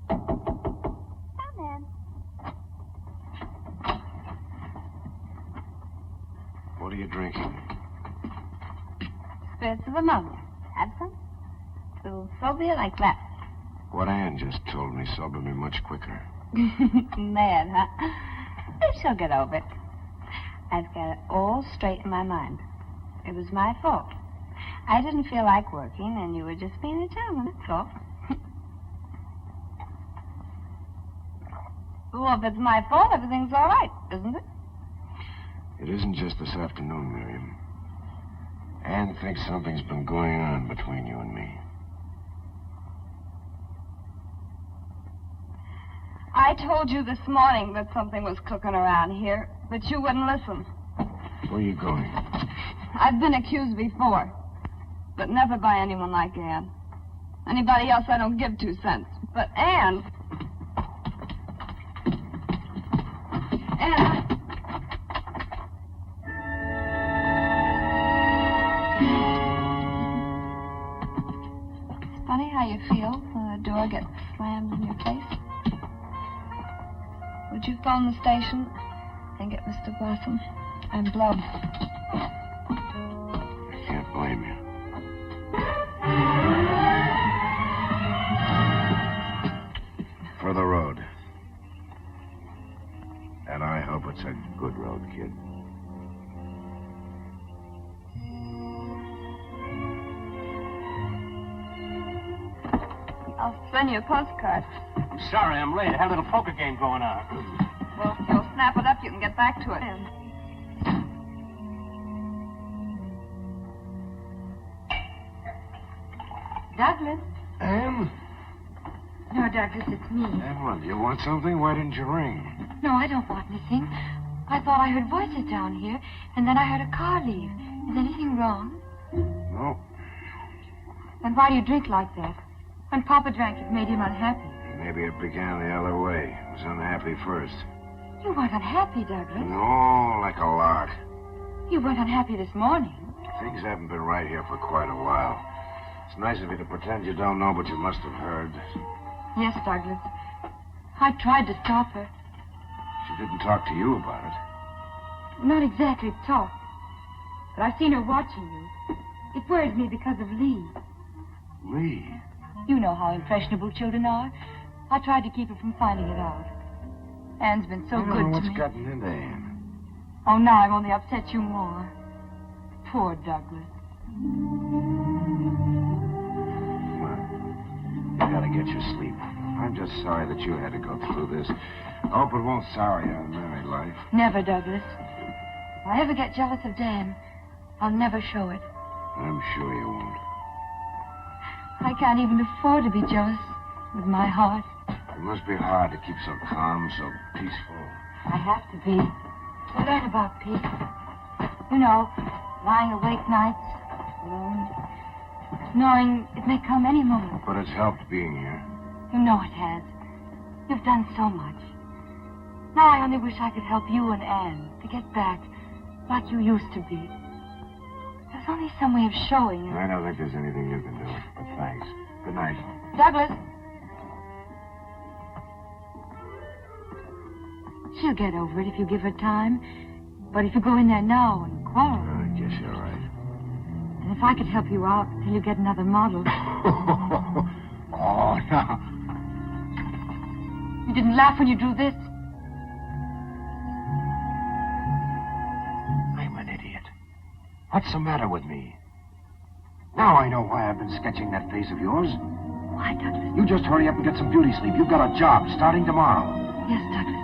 Come in. What are you drinking? Spirits of ammonia. Have some? It'll sober you like that. What Anne just told me sobered me much quicker. Mad, huh? But she'll get over it. I've got it all straight in my mind. It was my fault. I didn't feel like working, and you were just being a gentleman, that's all. Well, if it's my fault, everything's all right, isn't it? It isn't just this afternoon, Miriam. Anne thinks something's been going on between you and me. I told you this morning that something was cooking around here, but you wouldn't listen. Where are you going? I've been accused before, but never by anyone like Anne. Anybody else I don't give 2 cents. But Anne... Anne... It's funny how you feel when a door gets slammed in your face. Would you phone the station and get Mr. Blossom and Blub? I can't blame you. For the road. And I hope it's a good road, kid. I'll send you a postcard. Sorry, I'm late. I had a little poker game going on. Well, if you'll snap it up, you can get back to it. Douglas? Anne? No, Douglas, it's me. Anne, what, you want something? Why didn't you ring? No, I don't want anything. I thought I heard voices down here, and then I heard a car leave. Is anything wrong? No. Then why do you drink like that? When Papa drank, it made him unhappy. Maybe it began the other way. It was unhappy first. You weren't unhappy, Douglas. No, like a lark. You weren't unhappy this morning. Things haven't been right here for quite a while. It's nice of you to pretend you don't know, but you must have heard. Yes, Douglas. I tried to stop her. She didn't talk to you about it. Not exactly talk. But I've seen her watching you. It worries me because of Lee. Lee? You know how impressionable children are. I tried to keep her from finding it out. Anne's been so good to me. What's gotten into Anne? Oh, now I've only upset you more. Poor Douglas. You gotta get your sleep. I'm just sorry that you had to go through this. I hope it won't sour you on married life. Never, Douglas. If I ever get jealous of Dan, I'll never show it. I'm sure you won't. I can't even afford to be jealous with my heart. It must be hard to keep so calm, so peaceful. I have to be. To learn about peace. You know, lying awake nights, alone, knowing it may come any moment. But it's helped being here. You know it has. You've done so much. Now I only wish I could help you and Anne to get back like you used to be. There's only some way of showing you. I don't think there's anything you can do, but thanks. Good night. Douglas. She'll get over it if you give her time. But if you go in there now and quarrel... I guess you're right. And if I could help you out till you get another model... Oh, no. You didn't laugh when you drew this? I'm an idiot. What's the matter with me? Now I know why I've been sketching that face of yours. Why, Douglas? You just hurry up and get some beauty sleep. You've got a job starting tomorrow. Yes, Douglas.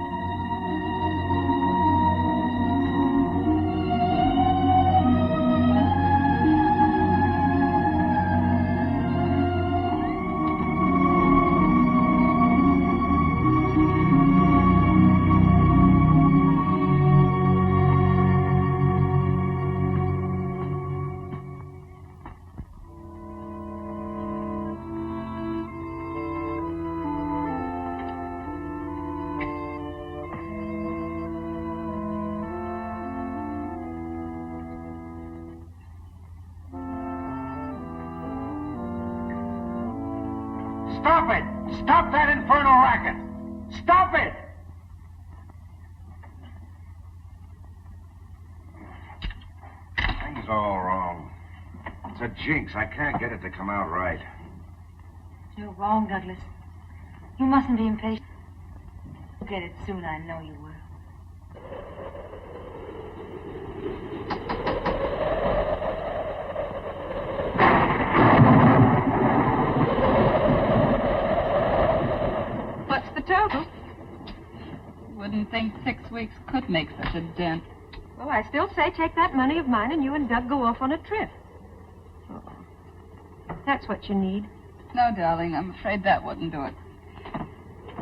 Stop it! Stop that infernal racket! Stop it! Things all wrong. It's a jinx. I can't get it to come out right. You're wrong, Douglas. You mustn't be impatient. You'll get it soon, I know you will. What's the total? Wouldn't think 6 weeks could make such a dent. Well, I still say take that money of mine and you and Doug go off on a trip. Oh, that's what you need. No, darling, I'm afraid that wouldn't do it.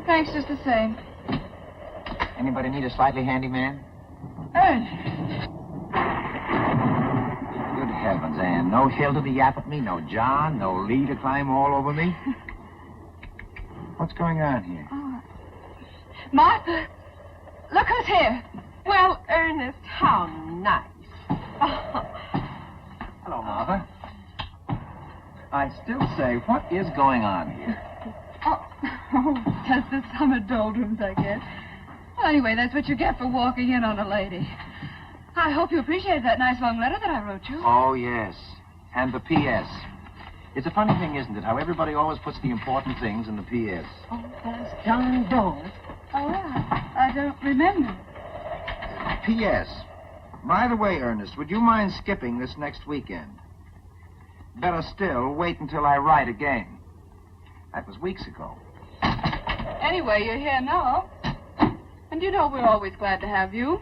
Thanks just the same. Anybody need a slightly handy man? Ernest. Good heavens, Anne. No Hilda to yap at me, no John, no Lee to climb all over me. What's going on here? Oh. Martha, look who's here. Well, Ernest, how nice. Hello, Martha. I still say, what is going on here? Oh, just the summer doldrums, I guess. Well, anyway, that's what you get for walking in on a lady. I hope you appreciate that nice long letter that I wrote you. Oh, yes. And the P.S. It's a funny thing, isn't it, how everybody always puts the important things in the P.S. Oh, that's John Dawes. Oh, I don't remember. P.S. By the way, Ernest, would you mind skipping this next weekend? Better still, wait until I write again. That was weeks ago. Anyway, you're here now. And you know we're always glad to have you.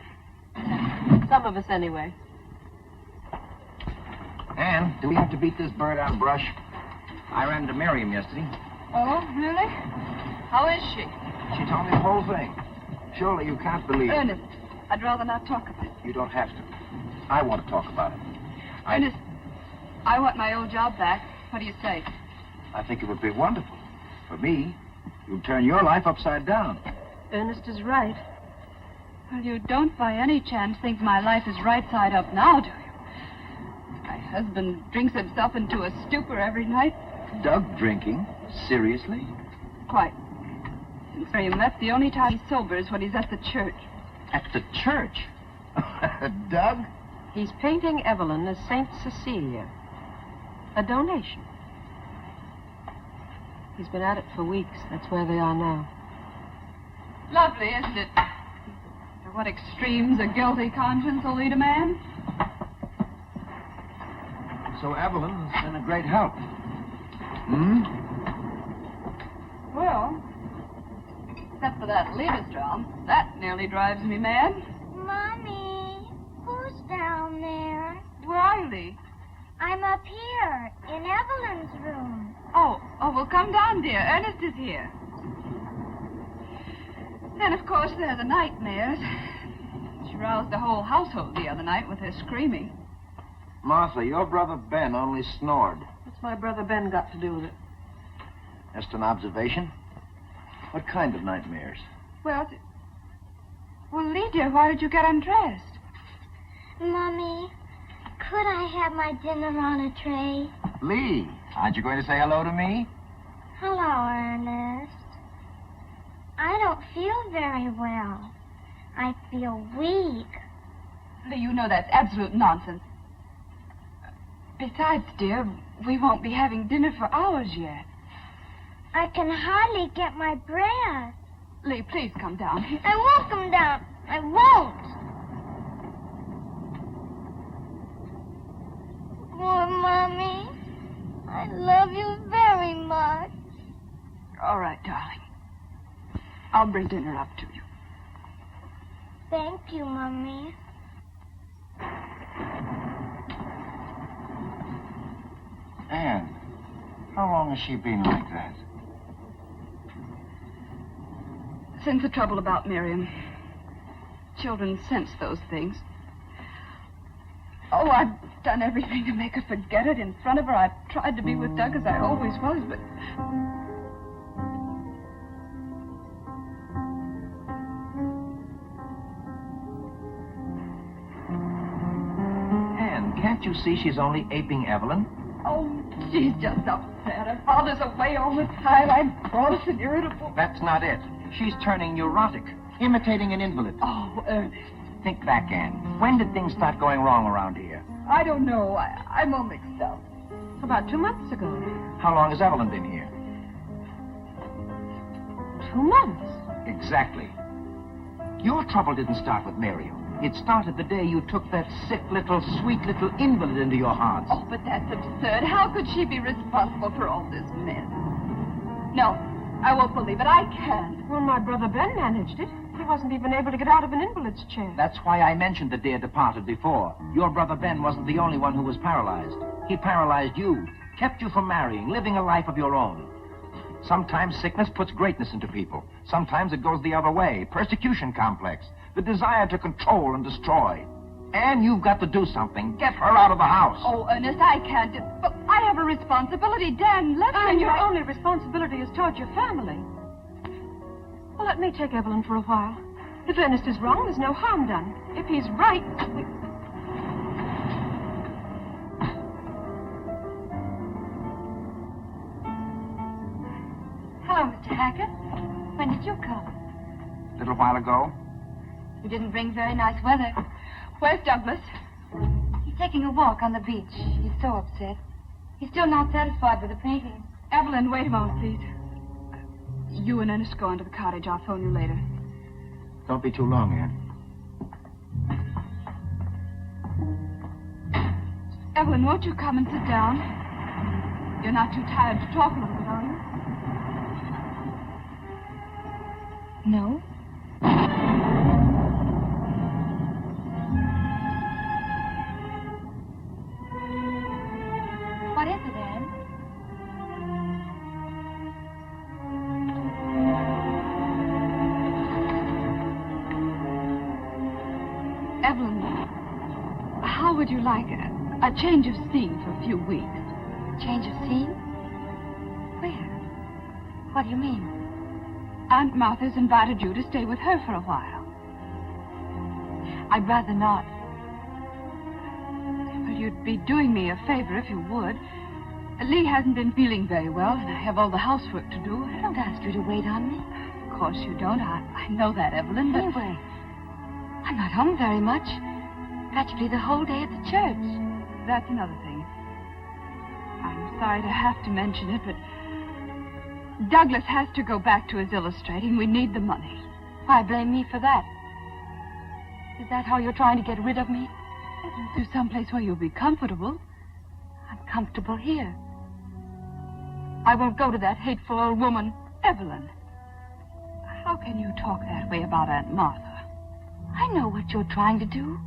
Some of us, anyway. Anne, do we have to beat this bird out of brush? I ran into Miriam yesterday. Oh, really? How is she? She told me the whole thing. Surely you can't believe it. Ernest, I'd rather not talk about it. You don't have to. I want to talk about it. Ernest, I want my old job back. What do you say? I think it would be wonderful. For me, you'd turn your life upside down. Ernest is right. Well, you don't by any chance think my life is right side up now, do you? My husband drinks himself into a stupor every night. Doug drinking? Seriously? Quite. Since Miriam left, the only time he sobers when he's at the church. At the church? Doug? He's painting Evelyn as Saint Cecilia. A donation. He's been at it for weeks. That's where they are now. Lovely, isn't it? To what extremes a guilty conscience will lead a man? So Evelyn has been a great help. Hmm? Well, except for that Liebesdrom, that nearly drives me mad. Mommy, who's down there? Where are you, Lee? I'm up here, in Evelyn's room. Oh, well, come down, dear. Ernest is here. Then, of course, there are the nightmares. She roused the whole household the other night with her screaming. Martha, your brother Ben only snored. What's my brother Ben got to do with it? Just an observation. What kind of nightmares? Well, Lee, dear, why did you get undressed? Mommy, could I have my dinner on a tray? Lee, aren't you going to say hello to me? Hello, Ernest. I don't feel very well. I feel weak. Lee, you know that's absolute nonsense. Besides, dear, we won't be having dinner for hours yet. I can hardly get my breath. Lee, please come down. I won't come down. I won't. Oh, Mommy. I love you very much. All right, darling. I'll bring dinner up to you. Thank you, Mummy. Anne, how long has she been like that? Since the trouble about Miriam. Children sense those things. Oh, I've done everything to make her forget it in front of her. I've tried to be with Doug as I always was, but... Anne, can't you see she's only aping Evelyn? Oh, she's just upset. Her father's away all the time. I'm cross and irritable. That's not it. She's turning neurotic, imitating an invalid. Oh, Ernest. Think back, Anne. When did things start going wrong around here? I don't know. I'm all mixed up. About 2 months ago. How long has Evelyn been here? 2 months? Exactly. Your trouble didn't start with Miriam. It started the day you took that sick little, sweet little invalid into your hearts. Oh, but that's absurd. How could she be responsible for all this mess? No, I won't believe it. I can't. Well, my brother Ben managed it. He wasn't even able to get out of an invalid's chair. That's why I mentioned the dear departed before. Your brother Ben wasn't the only one who was paralyzed. He paralyzed you, kept you from marrying, living a life of your own. Sometimes sickness puts greatness into people. Sometimes it goes the other way. Persecution complex. The desire to control and destroy. And you've got to do something. Get her out of the house. Oh, Ernest, I can't. But I have a responsibility. Dan left me. And your only responsibility is towards your family. Well, let me take Evelyn for a while. If Ernest is wrong, there's no harm done. If he's right... Hello, Mr. Hackett. When did you come? A little while ago. You didn't bring very nice weather. Where's Douglas? He's taking a walk on the beach. He's so upset. He's still not satisfied with the painting. Evelyn, wait a moment, please. You and Ernest go into the cottage. I'll phone you later. Don't be too long, Anne. Evelyn, won't you come and sit down? You're not too tired to talk a little bit, are you? No. What is it, Anne? Evelyn, how would you like a change of scene for a few weeks? Change of scene? Where? What do you mean? Aunt Martha's invited you to stay with her for a while. I'd rather not. Well, you'd be doing me a favor if you would. Lee hasn't been feeling very well, and I have all the housework to do. I don't ask you to wait on me. Of course you don't. I know that, Evelyn, but... Anyway, I'm not home very much. Practically the whole day at the church. That's another thing. I'm sorry to have to mention it, but Douglas has to go back to his illustrating. We need the money. Why blame me for that? Is that how you're trying to get rid of me? To someplace where you'll be comfortable. I'm comfortable here. I won't go to that hateful old woman. Evelyn, how can you talk that way about Aunt Martha? I know what you're trying to do.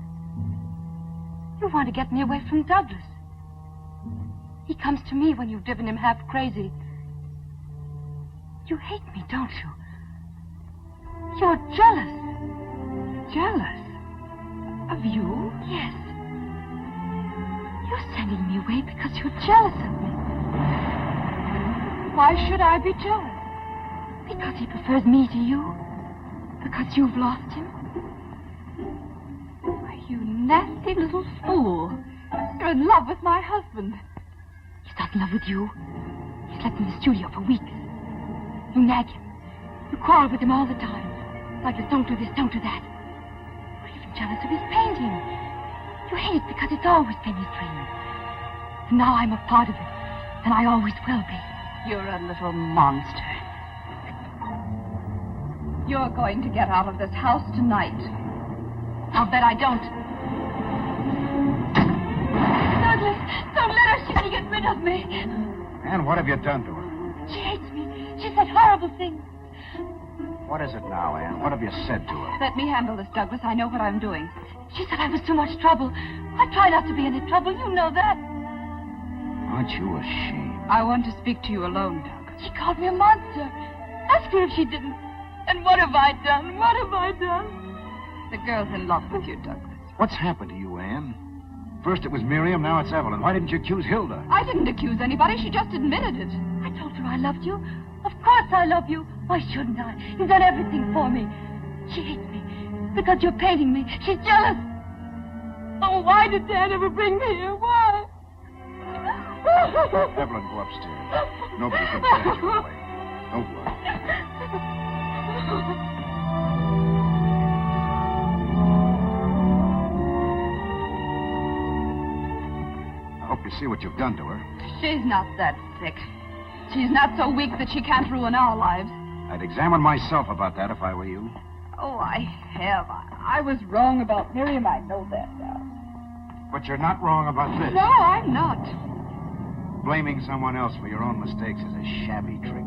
You want to get me away from Douglas. He comes to me when you've driven him half crazy. You hate me, don't you? You're jealous. Jealous? Of you? Yes. You're sending me away because you're jealous of me. Why should I be jealous? Because he prefers me to you. Because you've lost him. Why, you nasty little fool. You're in love with my husband. He's not in love with you. He's left in the studio for weeks. You nag him. You quarrel with him all the time. Like this, don't do this, don't do that. You're even jealous of his painting. You hate it because it's always been his dream. And now I'm a part of it. And I always will be. You're a little monster. You're going to get out of this house tonight. I'll bet I don't. Douglas, don't let her see me get rid of me. Anne, what have you done to her? She hates me. She said horrible things. What is it now, Anne? What have you said to her? Let me handle this, Douglas. I know what I'm doing. She said I was too much trouble. I try not to be any trouble. You know that. Aren't you ashamed? I want to speak to you alone, Doug. She called me a monster. Ask her if she didn't. And what have I done? What have I done? The girl's in love with you, Douglas. What's happened to you, Anne? First it was Miriam, now it's Evelyn. Why didn't you accuse Hilda? I didn't accuse anybody. She just admitted it. I told her I loved you. Of course I love you. Why shouldn't I? You've done everything for me. She hates me because you're painting me. She's jealous. Oh, why did Dad ever bring me here? Why? Evelyn, go upstairs. Nobody can stand you away. Don't worry. I hope you see what you've done to her. She's not that sick. She's not so weak that she can't ruin our lives. I'd examine myself about that if I were you. Oh, I have. I was wrong about Miriam. I know that now. But you're not wrong about this. No, I'm not. Blaming someone else for your own mistakes is a shabby trick.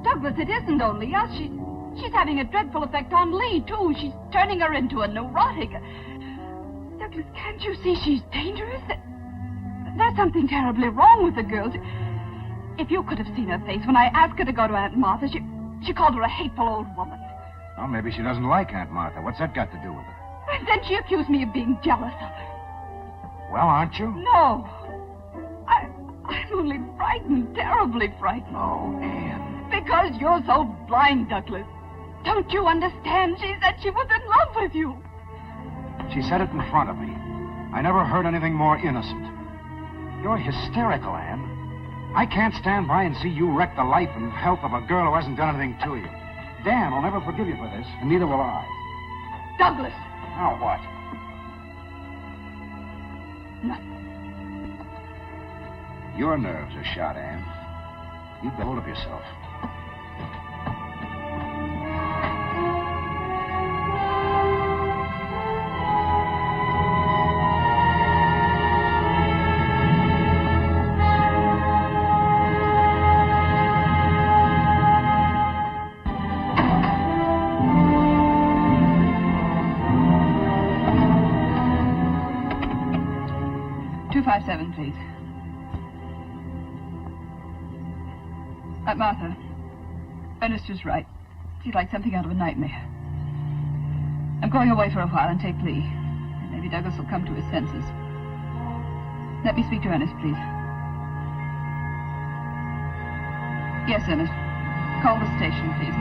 Douglas, it isn't only us. She's having a dreadful effect on Lee, too. She's turning her into a neurotic. Douglas, can't you see she's dangerous? There's something terribly wrong with the girl. If you could have seen her face when I asked her to go to Aunt Martha, she called her a hateful old woman. Well, maybe she doesn't like Aunt Martha. What's that got to do with her? And then she accused me of being jealous of her. Well, aren't you? No. I'm only frightened, terribly frightened. Oh, Anne. Because you're so blind, Douglas. Don't you understand? She said she was in love with you. She said it in front of me. I never heard anything more innocent. You're hysterical, Anne. I can't stand by and see you wreck the life and health of a girl who hasn't done anything to you. Dan will never forgive you for this, and neither will I. Douglas! Now what? Nothing. Your nerves are shot, Anne. You get hold of yourself. Please. Martha, Ernest was right. She's like something out of a nightmare. I'm going away for a while and take Lee. Maybe Douglas will come to his senses. Let me speak to Ernest, please. Yes, Ernest. Call the station, please.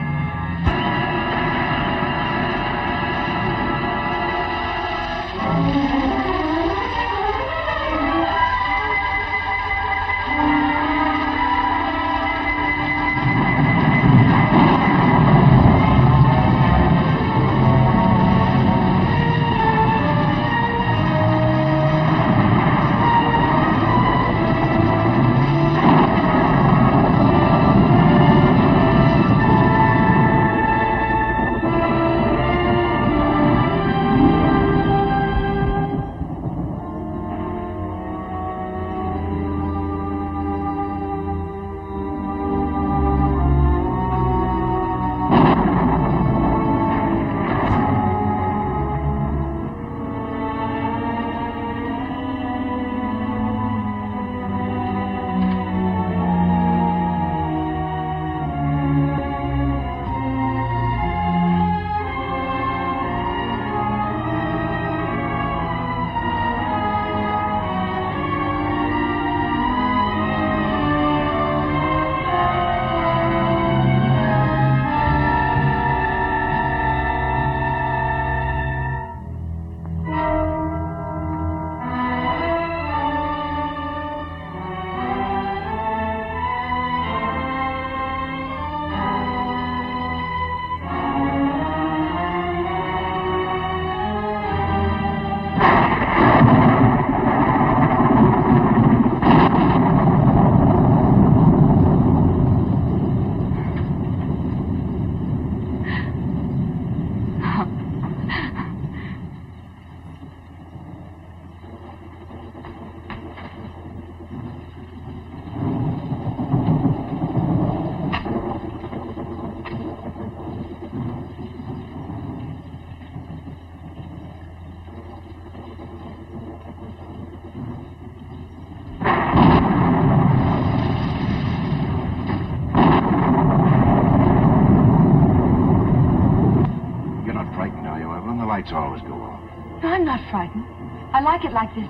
lights always go off. No, I'm not frightened. I like it like this.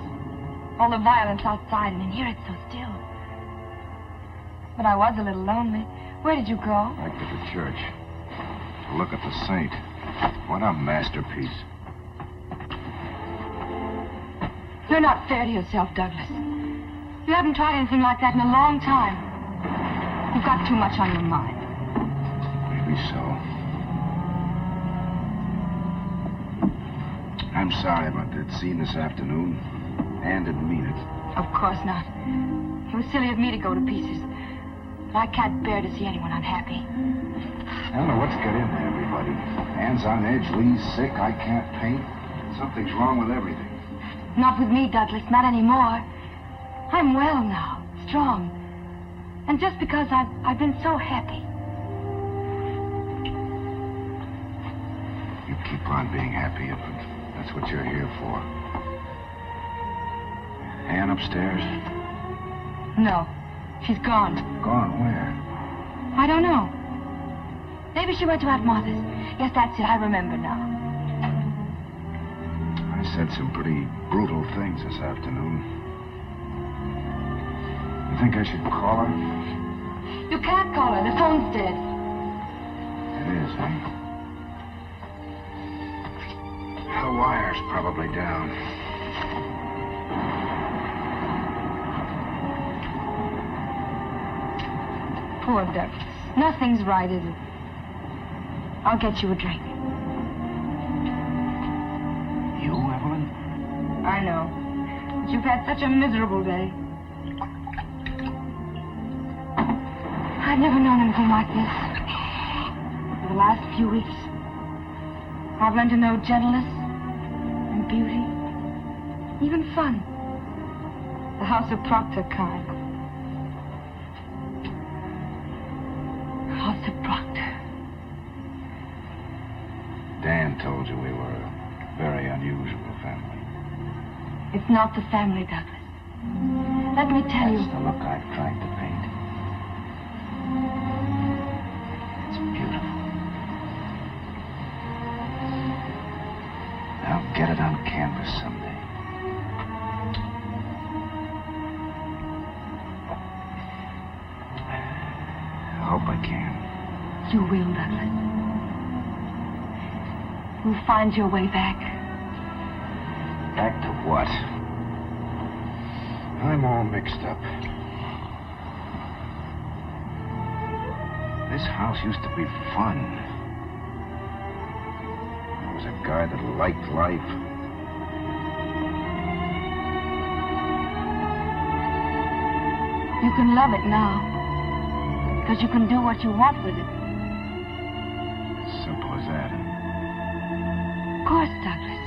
All the violence outside, and in here it's so still. But I was a little lonely. Where did you go? Back to the church. To look at the saint. What a masterpiece. You're not fair to yourself, Douglas. You haven't tried anything like that in a long time. You've got too much on your mind. Maybe so. I'm sorry about that scene this afternoon. Anne didn't mean it. Of course not. It was silly of me to go to pieces. But I can't bear to see anyone unhappy. I don't know what's got into everybody. Anne's on edge, Lee's sick, I can't paint. Something's wrong with everything. Not with me, Douglas, not anymore. I'm well now, strong. And just because I've been so happy. You keep on being happy, Infant. That's what you're here for. Anne upstairs? No, she's gone. Gone where? I don't know. Maybe she went to Aunt Martha's. Yes, that's it, I remember now. I said some pretty brutal things this afternoon. You think I should call her? You can't call her, the phone's dead. It is, eh? The wire's probably down. Poor Douglas. Nothing's right, is it? I'll get you a drink. You, Evelyn? I know. But you've had such a miserable day. I've never known anything like this. For the last few weeks, I've learned to know gentleness and beauty, even fun. The House of Proctor kind. House of Proctor. Dan told you we were a very unusual family. It's not the family, Douglas. Let me tell you. That's the look I've tried to paint. It's beautiful. I'll get it on canvas someday. I hope I can. You will, Douglas. You'll find your way back. Back to what? I'm all mixed up. This house used to be fun. I was a guy that liked life. You can love it now. Because you can do what you want with it. As simple as that. Of course, Douglas.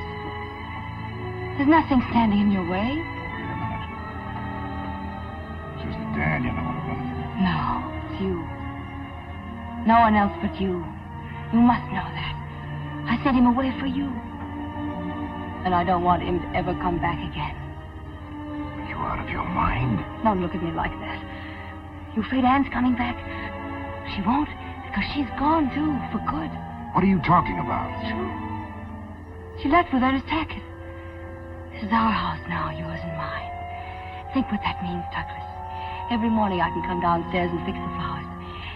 There's nothing standing in your way. Wait a minute. This isn't Dan, you know, Evelyn. No, it's you. No one else but you. You must know that. I sent him away for you. And I don't want him to ever come back again. Are you out of your mind? Don't look at me like that. You afraid Anne's coming back? She won't, because she's gone, too, for good. What are you talking about? It's true. She left without his tacket. This is our house now, yours and mine. Think what that means, Douglas. Every morning I can come downstairs and fix the flowers.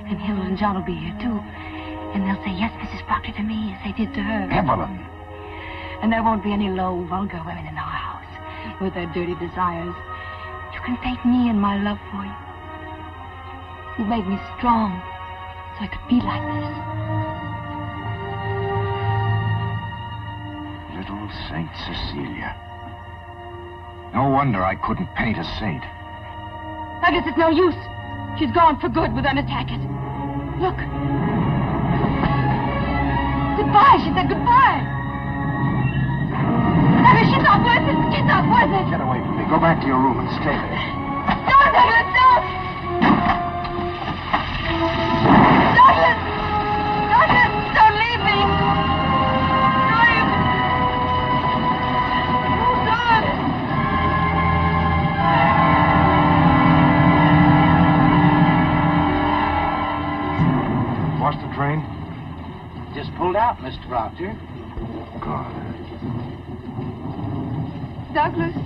And Hilda and John will be here, too. And they'll say, yes, Mrs. Proctor, to me, as they did to her. Evelyn! And there won't be any low, vulgar women in our house with their dirty desires. You can thank me and my love for you. You made me strong so I could be like this. Little Saint Cecilia. No wonder I couldn't paint a saint. I guess it's no use. She's gone for good without a tacket. Look. Goodbye. She said goodbye. I mean, she's not worth it. She's not worth it. Get away from me. Go back to your room and stay there. Don't, Douglas, don't. Douglas! Douglas, don't leave me. Don't. Lost the train? Just pulled out, Mr. Proctor. God. Douglas?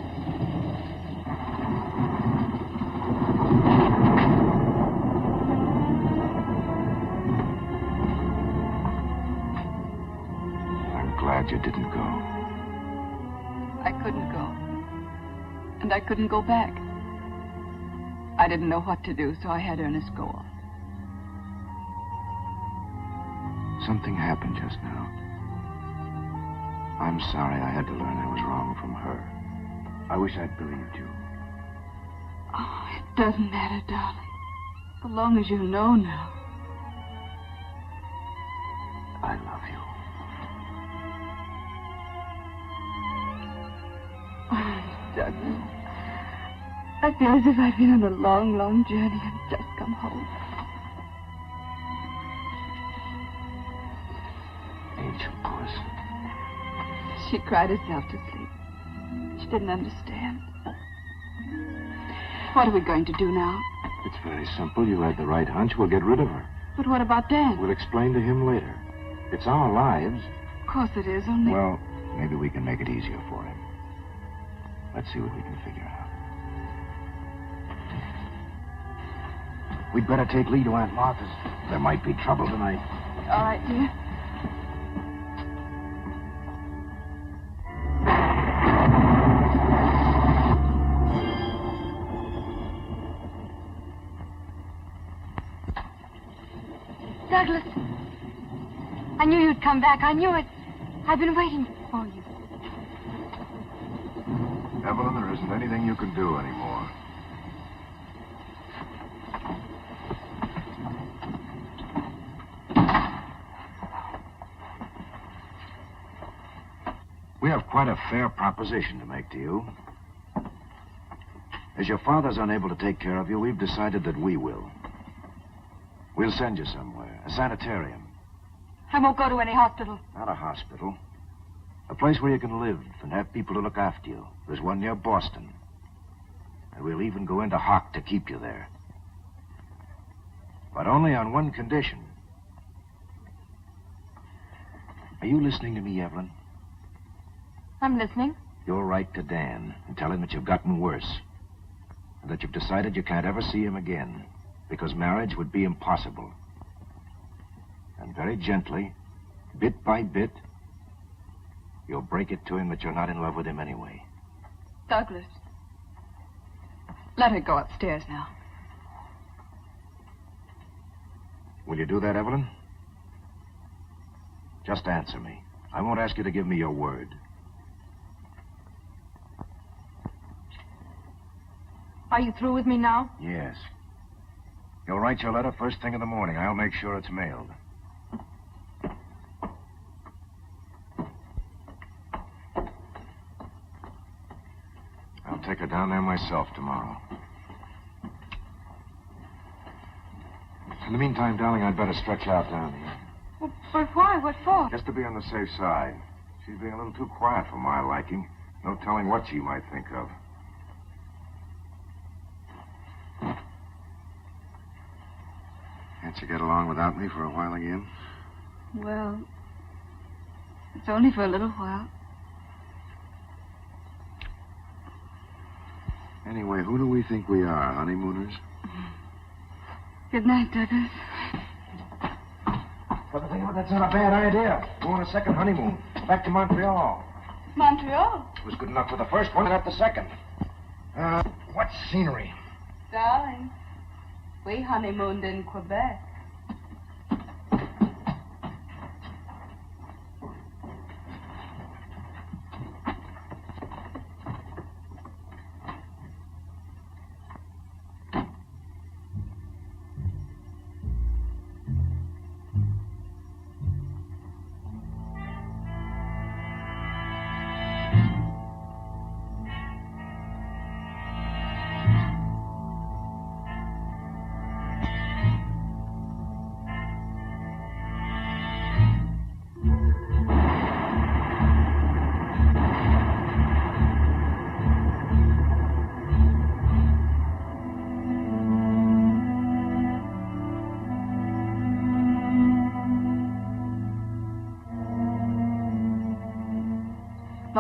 I'm glad you didn't go. I couldn't go. And I couldn't go back. I didn't know what to do, so I had Ernest go off. Something happened just now. I'm sorry I had to learn I was wrong from her. I wish I'd believed you. Oh, it doesn't matter, darling. So long as you know now. I love you. Oh, Douglas. I feel as if I'd been on a long, long journey and just come home. Angel puss. She cried herself to sleep. She didn't understand. What are we going to do now? It's very simple. You had the right hunch. We'll get rid of her. But what about Dan? We'll explain to him later. It's our lives. Of course it is, only... Well, maybe we can make it easier for him. Let's see what we can figure out. We'd better take Lee to Aunt Martha's. There might be trouble tonight. All right, dear. Douglas, I knew you'd come back. I knew it. I've been waiting for you. Evelyn, there isn't anything you can do anymore. We have quite a fair proposition to make to you. As your father's unable to take care of you, we've decided that we will. We'll send you somewhere, a sanitarium. I won't go to any hospital. Not a hospital. A place where you can live and have people to look after you. There's one near Boston. And we'll even go into hock to keep you there. But only on one condition. Are you listening to me, Evelyn? I'm listening. You'll write to Dan and tell him that you've gotten worse. And that you've decided you can't ever see him again. Because marriage would be impossible. And very gently, bit by bit, you'll break it to him that you're not in love with him anyway. Douglas, let her go upstairs now. Will you do that, Evelyn? Just answer me. I won't ask you to give me your word. Are you through with me now? Yes. You'll write your letter first thing in the morning. I'll make sure it's mailed. I'll take her down there myself tomorrow. In the meantime, darling, I'd better stretch out down here. Well, but why? What for? Just to be on the safe side. She's being a little too quiet for my liking. No telling what she might think of. Can't you get along without me for a while again? Well, it's only for a little while. Anyway, who do we think we are, honeymooners? Good night, Douglas. But the thing about that's not a bad idea. Go on a second honeymoon. Back to Montreal. Montreal? It was good enough for the first one, not the second. What scenery? Darling, we honeymooned in Quebec.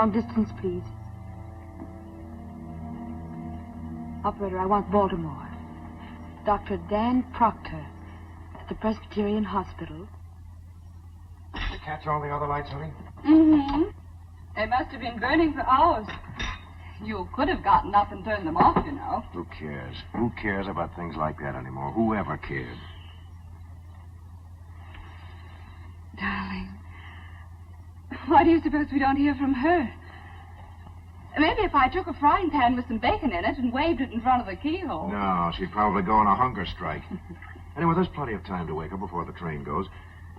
Long distance, please. Operator, I want Baltimore. Dr. Dan Proctor at the Presbyterian Hospital. Did you catch all the other lights, honey? Mm-hmm. They must have been burning for hours. You could have gotten up and turned them off, you know. Who cares? Who cares about things like that anymore? Who ever cared? Darling, why do you suppose we don't hear from her? Maybe if I took a frying pan with some bacon in it and waved it in front of the keyhole. No, she'd probably go on a hunger strike. Anyway, there's plenty of time to wake her before the train goes.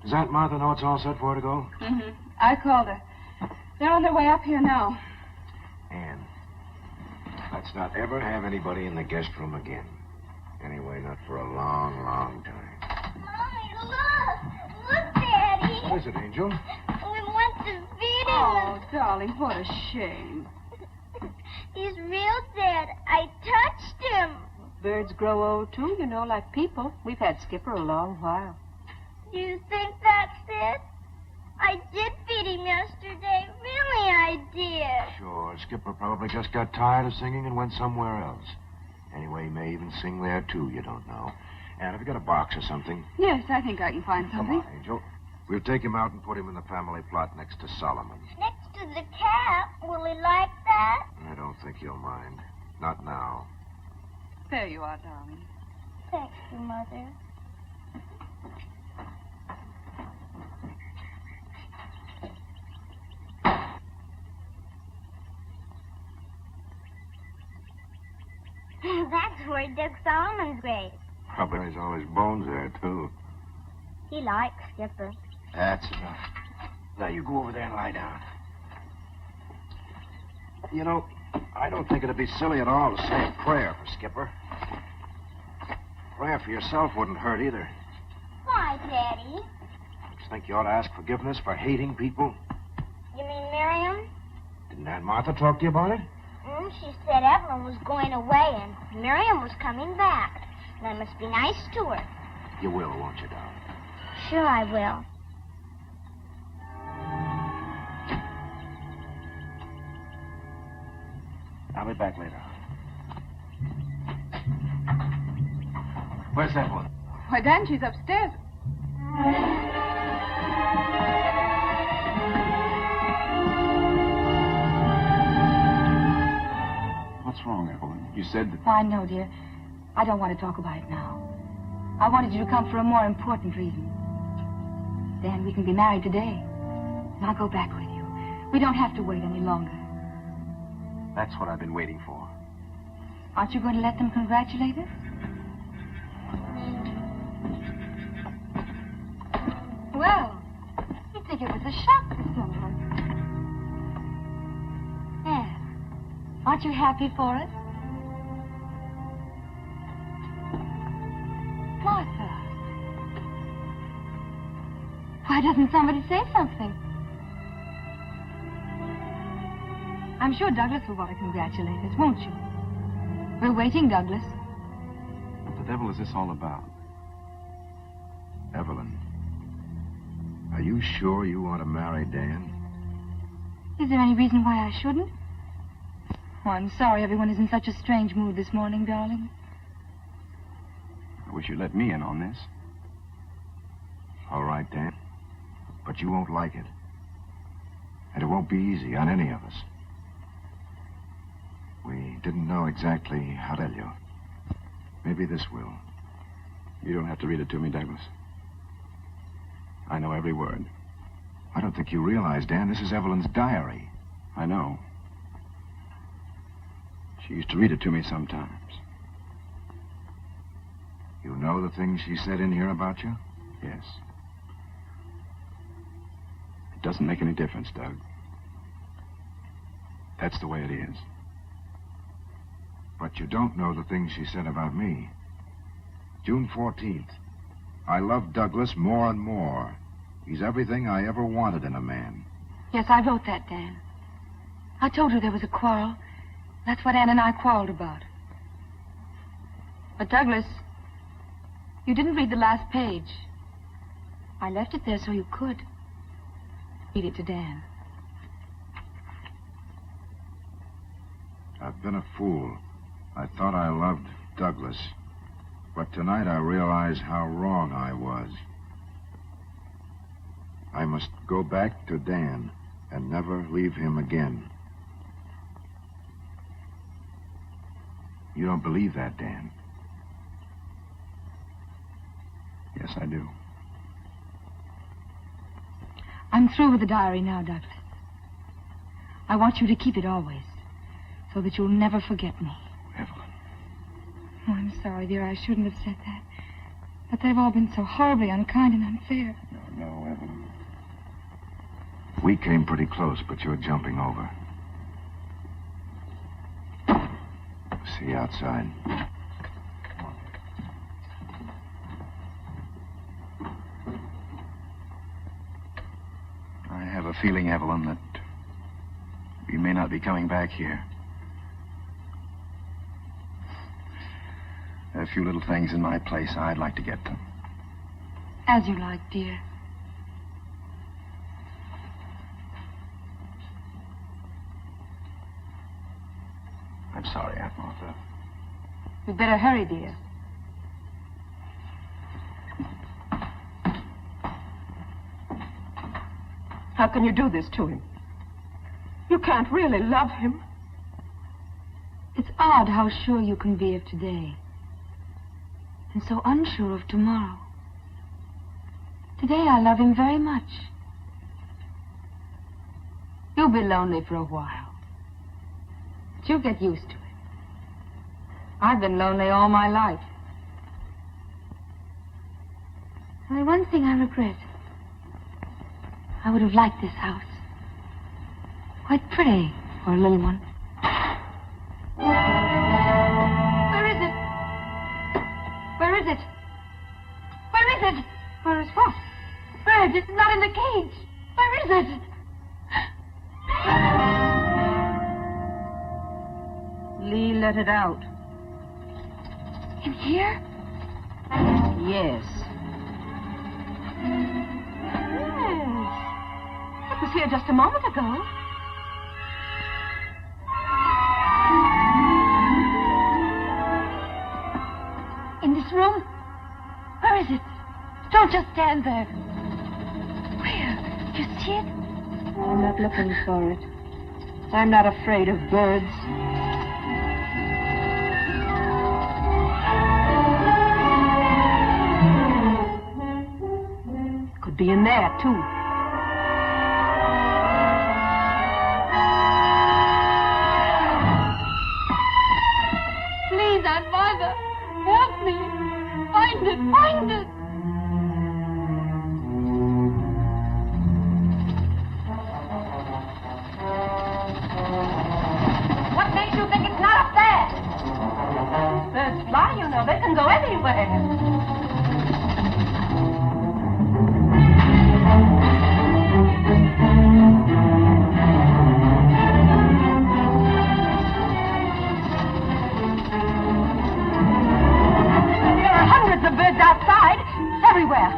Does Aunt Martha know it's all set for her to go? Mm-hmm. I called her. They're on their way up here now. Anne, let's not ever have anybody in the guest room again. Anyway, not for a long, long time. Mommy, look! Look, Daddy! What is it, Angel? We went to feed him. Oh, darling, what a shame. He's real dead. I touched him. Birds grow old, too, you know, like people. We've had Skipper a long while. Do you think that's it? I did feed him yesterday. Really, I did. Sure, Skipper probably just got tired of singing and went somewhere else. Anyway, he may even sing there, too, you don't know. Anne, have you got a box or something? Yes, I think I can find something. Come on, Angel. We'll take him out and put him in the family plot next to Solomon. Next to the cat. Will he like that? I don't think he'll mind. Not now. There you are, darling. Thank you, Mother. That's where he dug Solomon's grave. Probably has all his bones there, too. He likes Skipper. That's enough. Now, you go over there and lie down. You know, I don't think it'd be silly at all to say a prayer for Skipper. Prayer for yourself wouldn't hurt either. Why, Daddy? Don't you think you ought to ask forgiveness for hating people? You mean Miriam? Didn't Aunt Martha talk to you about it? She said Evelyn was going away and Miriam was coming back. And I must be nice to her. You will, won't you, darling? Sure I will. I'll be back later. Where's Evelyn? Why, Dan, she's upstairs. What's wrong, Evelyn? You said that... I know, dear. I don't want to talk about it now. I wanted you to come for a more important reason. Dan, we can be married today. And I'll go back with you. We don't have to wait any longer. That's what I've been waiting for. Aren't you going to let them congratulate us? Well, you'd think it was a shock to someone. Anne, aren't you happy for us? Martha. Why doesn't somebody say something? I'm sure Douglas will want to congratulate us, won't you? We're waiting, Douglas. What the devil is this all about? Evelyn, are you sure you want to marry Dan? Is there any reason why I shouldn't? Oh, I'm sorry everyone is in such a strange mood this morning, darling. I wish you'd let me in on this. All right, Dan. But you won't like it. And it won't be easy on any of us. We didn't know exactly how to tell you. Maybe this will. You don't have to read it to me, Douglas. I know every word. I don't think you realize, Dan, this is Evelyn's diary. I know. She used to read it to me sometimes. You know the things she said in here about you? Yes. It doesn't make any difference, Doug. That's the way it is. But you don't know the things she said about me. June 14th. I love Douglas more and more. He's everything I ever wanted in a man. Yes, I wrote that, Dan. I told her there was a quarrel. That's what Anne and I quarreled about. But, Douglas, you didn't read the last page. I left it there so you could. Read it to Dan. I've been a fool. I thought I loved Douglas. But tonight I realize how wrong I was. I must go back to Dan and never leave him again. You don't believe that, Dan? Yes, I do. I'm through with the diary now, Douglas. I want you to keep it always, so that you'll never forget me. Evelyn. Oh, I'm sorry, dear. I shouldn't have said that. But they've all been so horribly unkind and unfair. No, Evelyn. We came pretty close, but you're jumping over. See you outside. I have a feeling, Evelyn, that we may not be coming back here. There are a few little things in my place. I'd like to get them. As you like, dear. I'm sorry, Aunt Martha. You'd better hurry, dear. How can you do this to him? You can't really love him. It's odd how sure you can be of today, and so unsure of tomorrow. Today I love him very much. You'll be lonely for a while, but you'll get used to it. I've been lonely all my life. Only one thing I regret. I would have liked this house. Quite pretty for a little one. Where is it? Where is it? Where is it? Where is what? Bird, it's not in the cage. Where is it? Lee let it out. In here? Yes. It was here just a moment ago. In this room? Where is it? Don't just stand there. Where? Do you see it? I'm not looking for it. I'm not afraid of birds. It could be in there, too. Please, Aunt Martha, help me. Find it, find it. What makes you think it's not up there? Birds fly, you know. They can go anywhere. There are hundreds of birds outside, everywhere.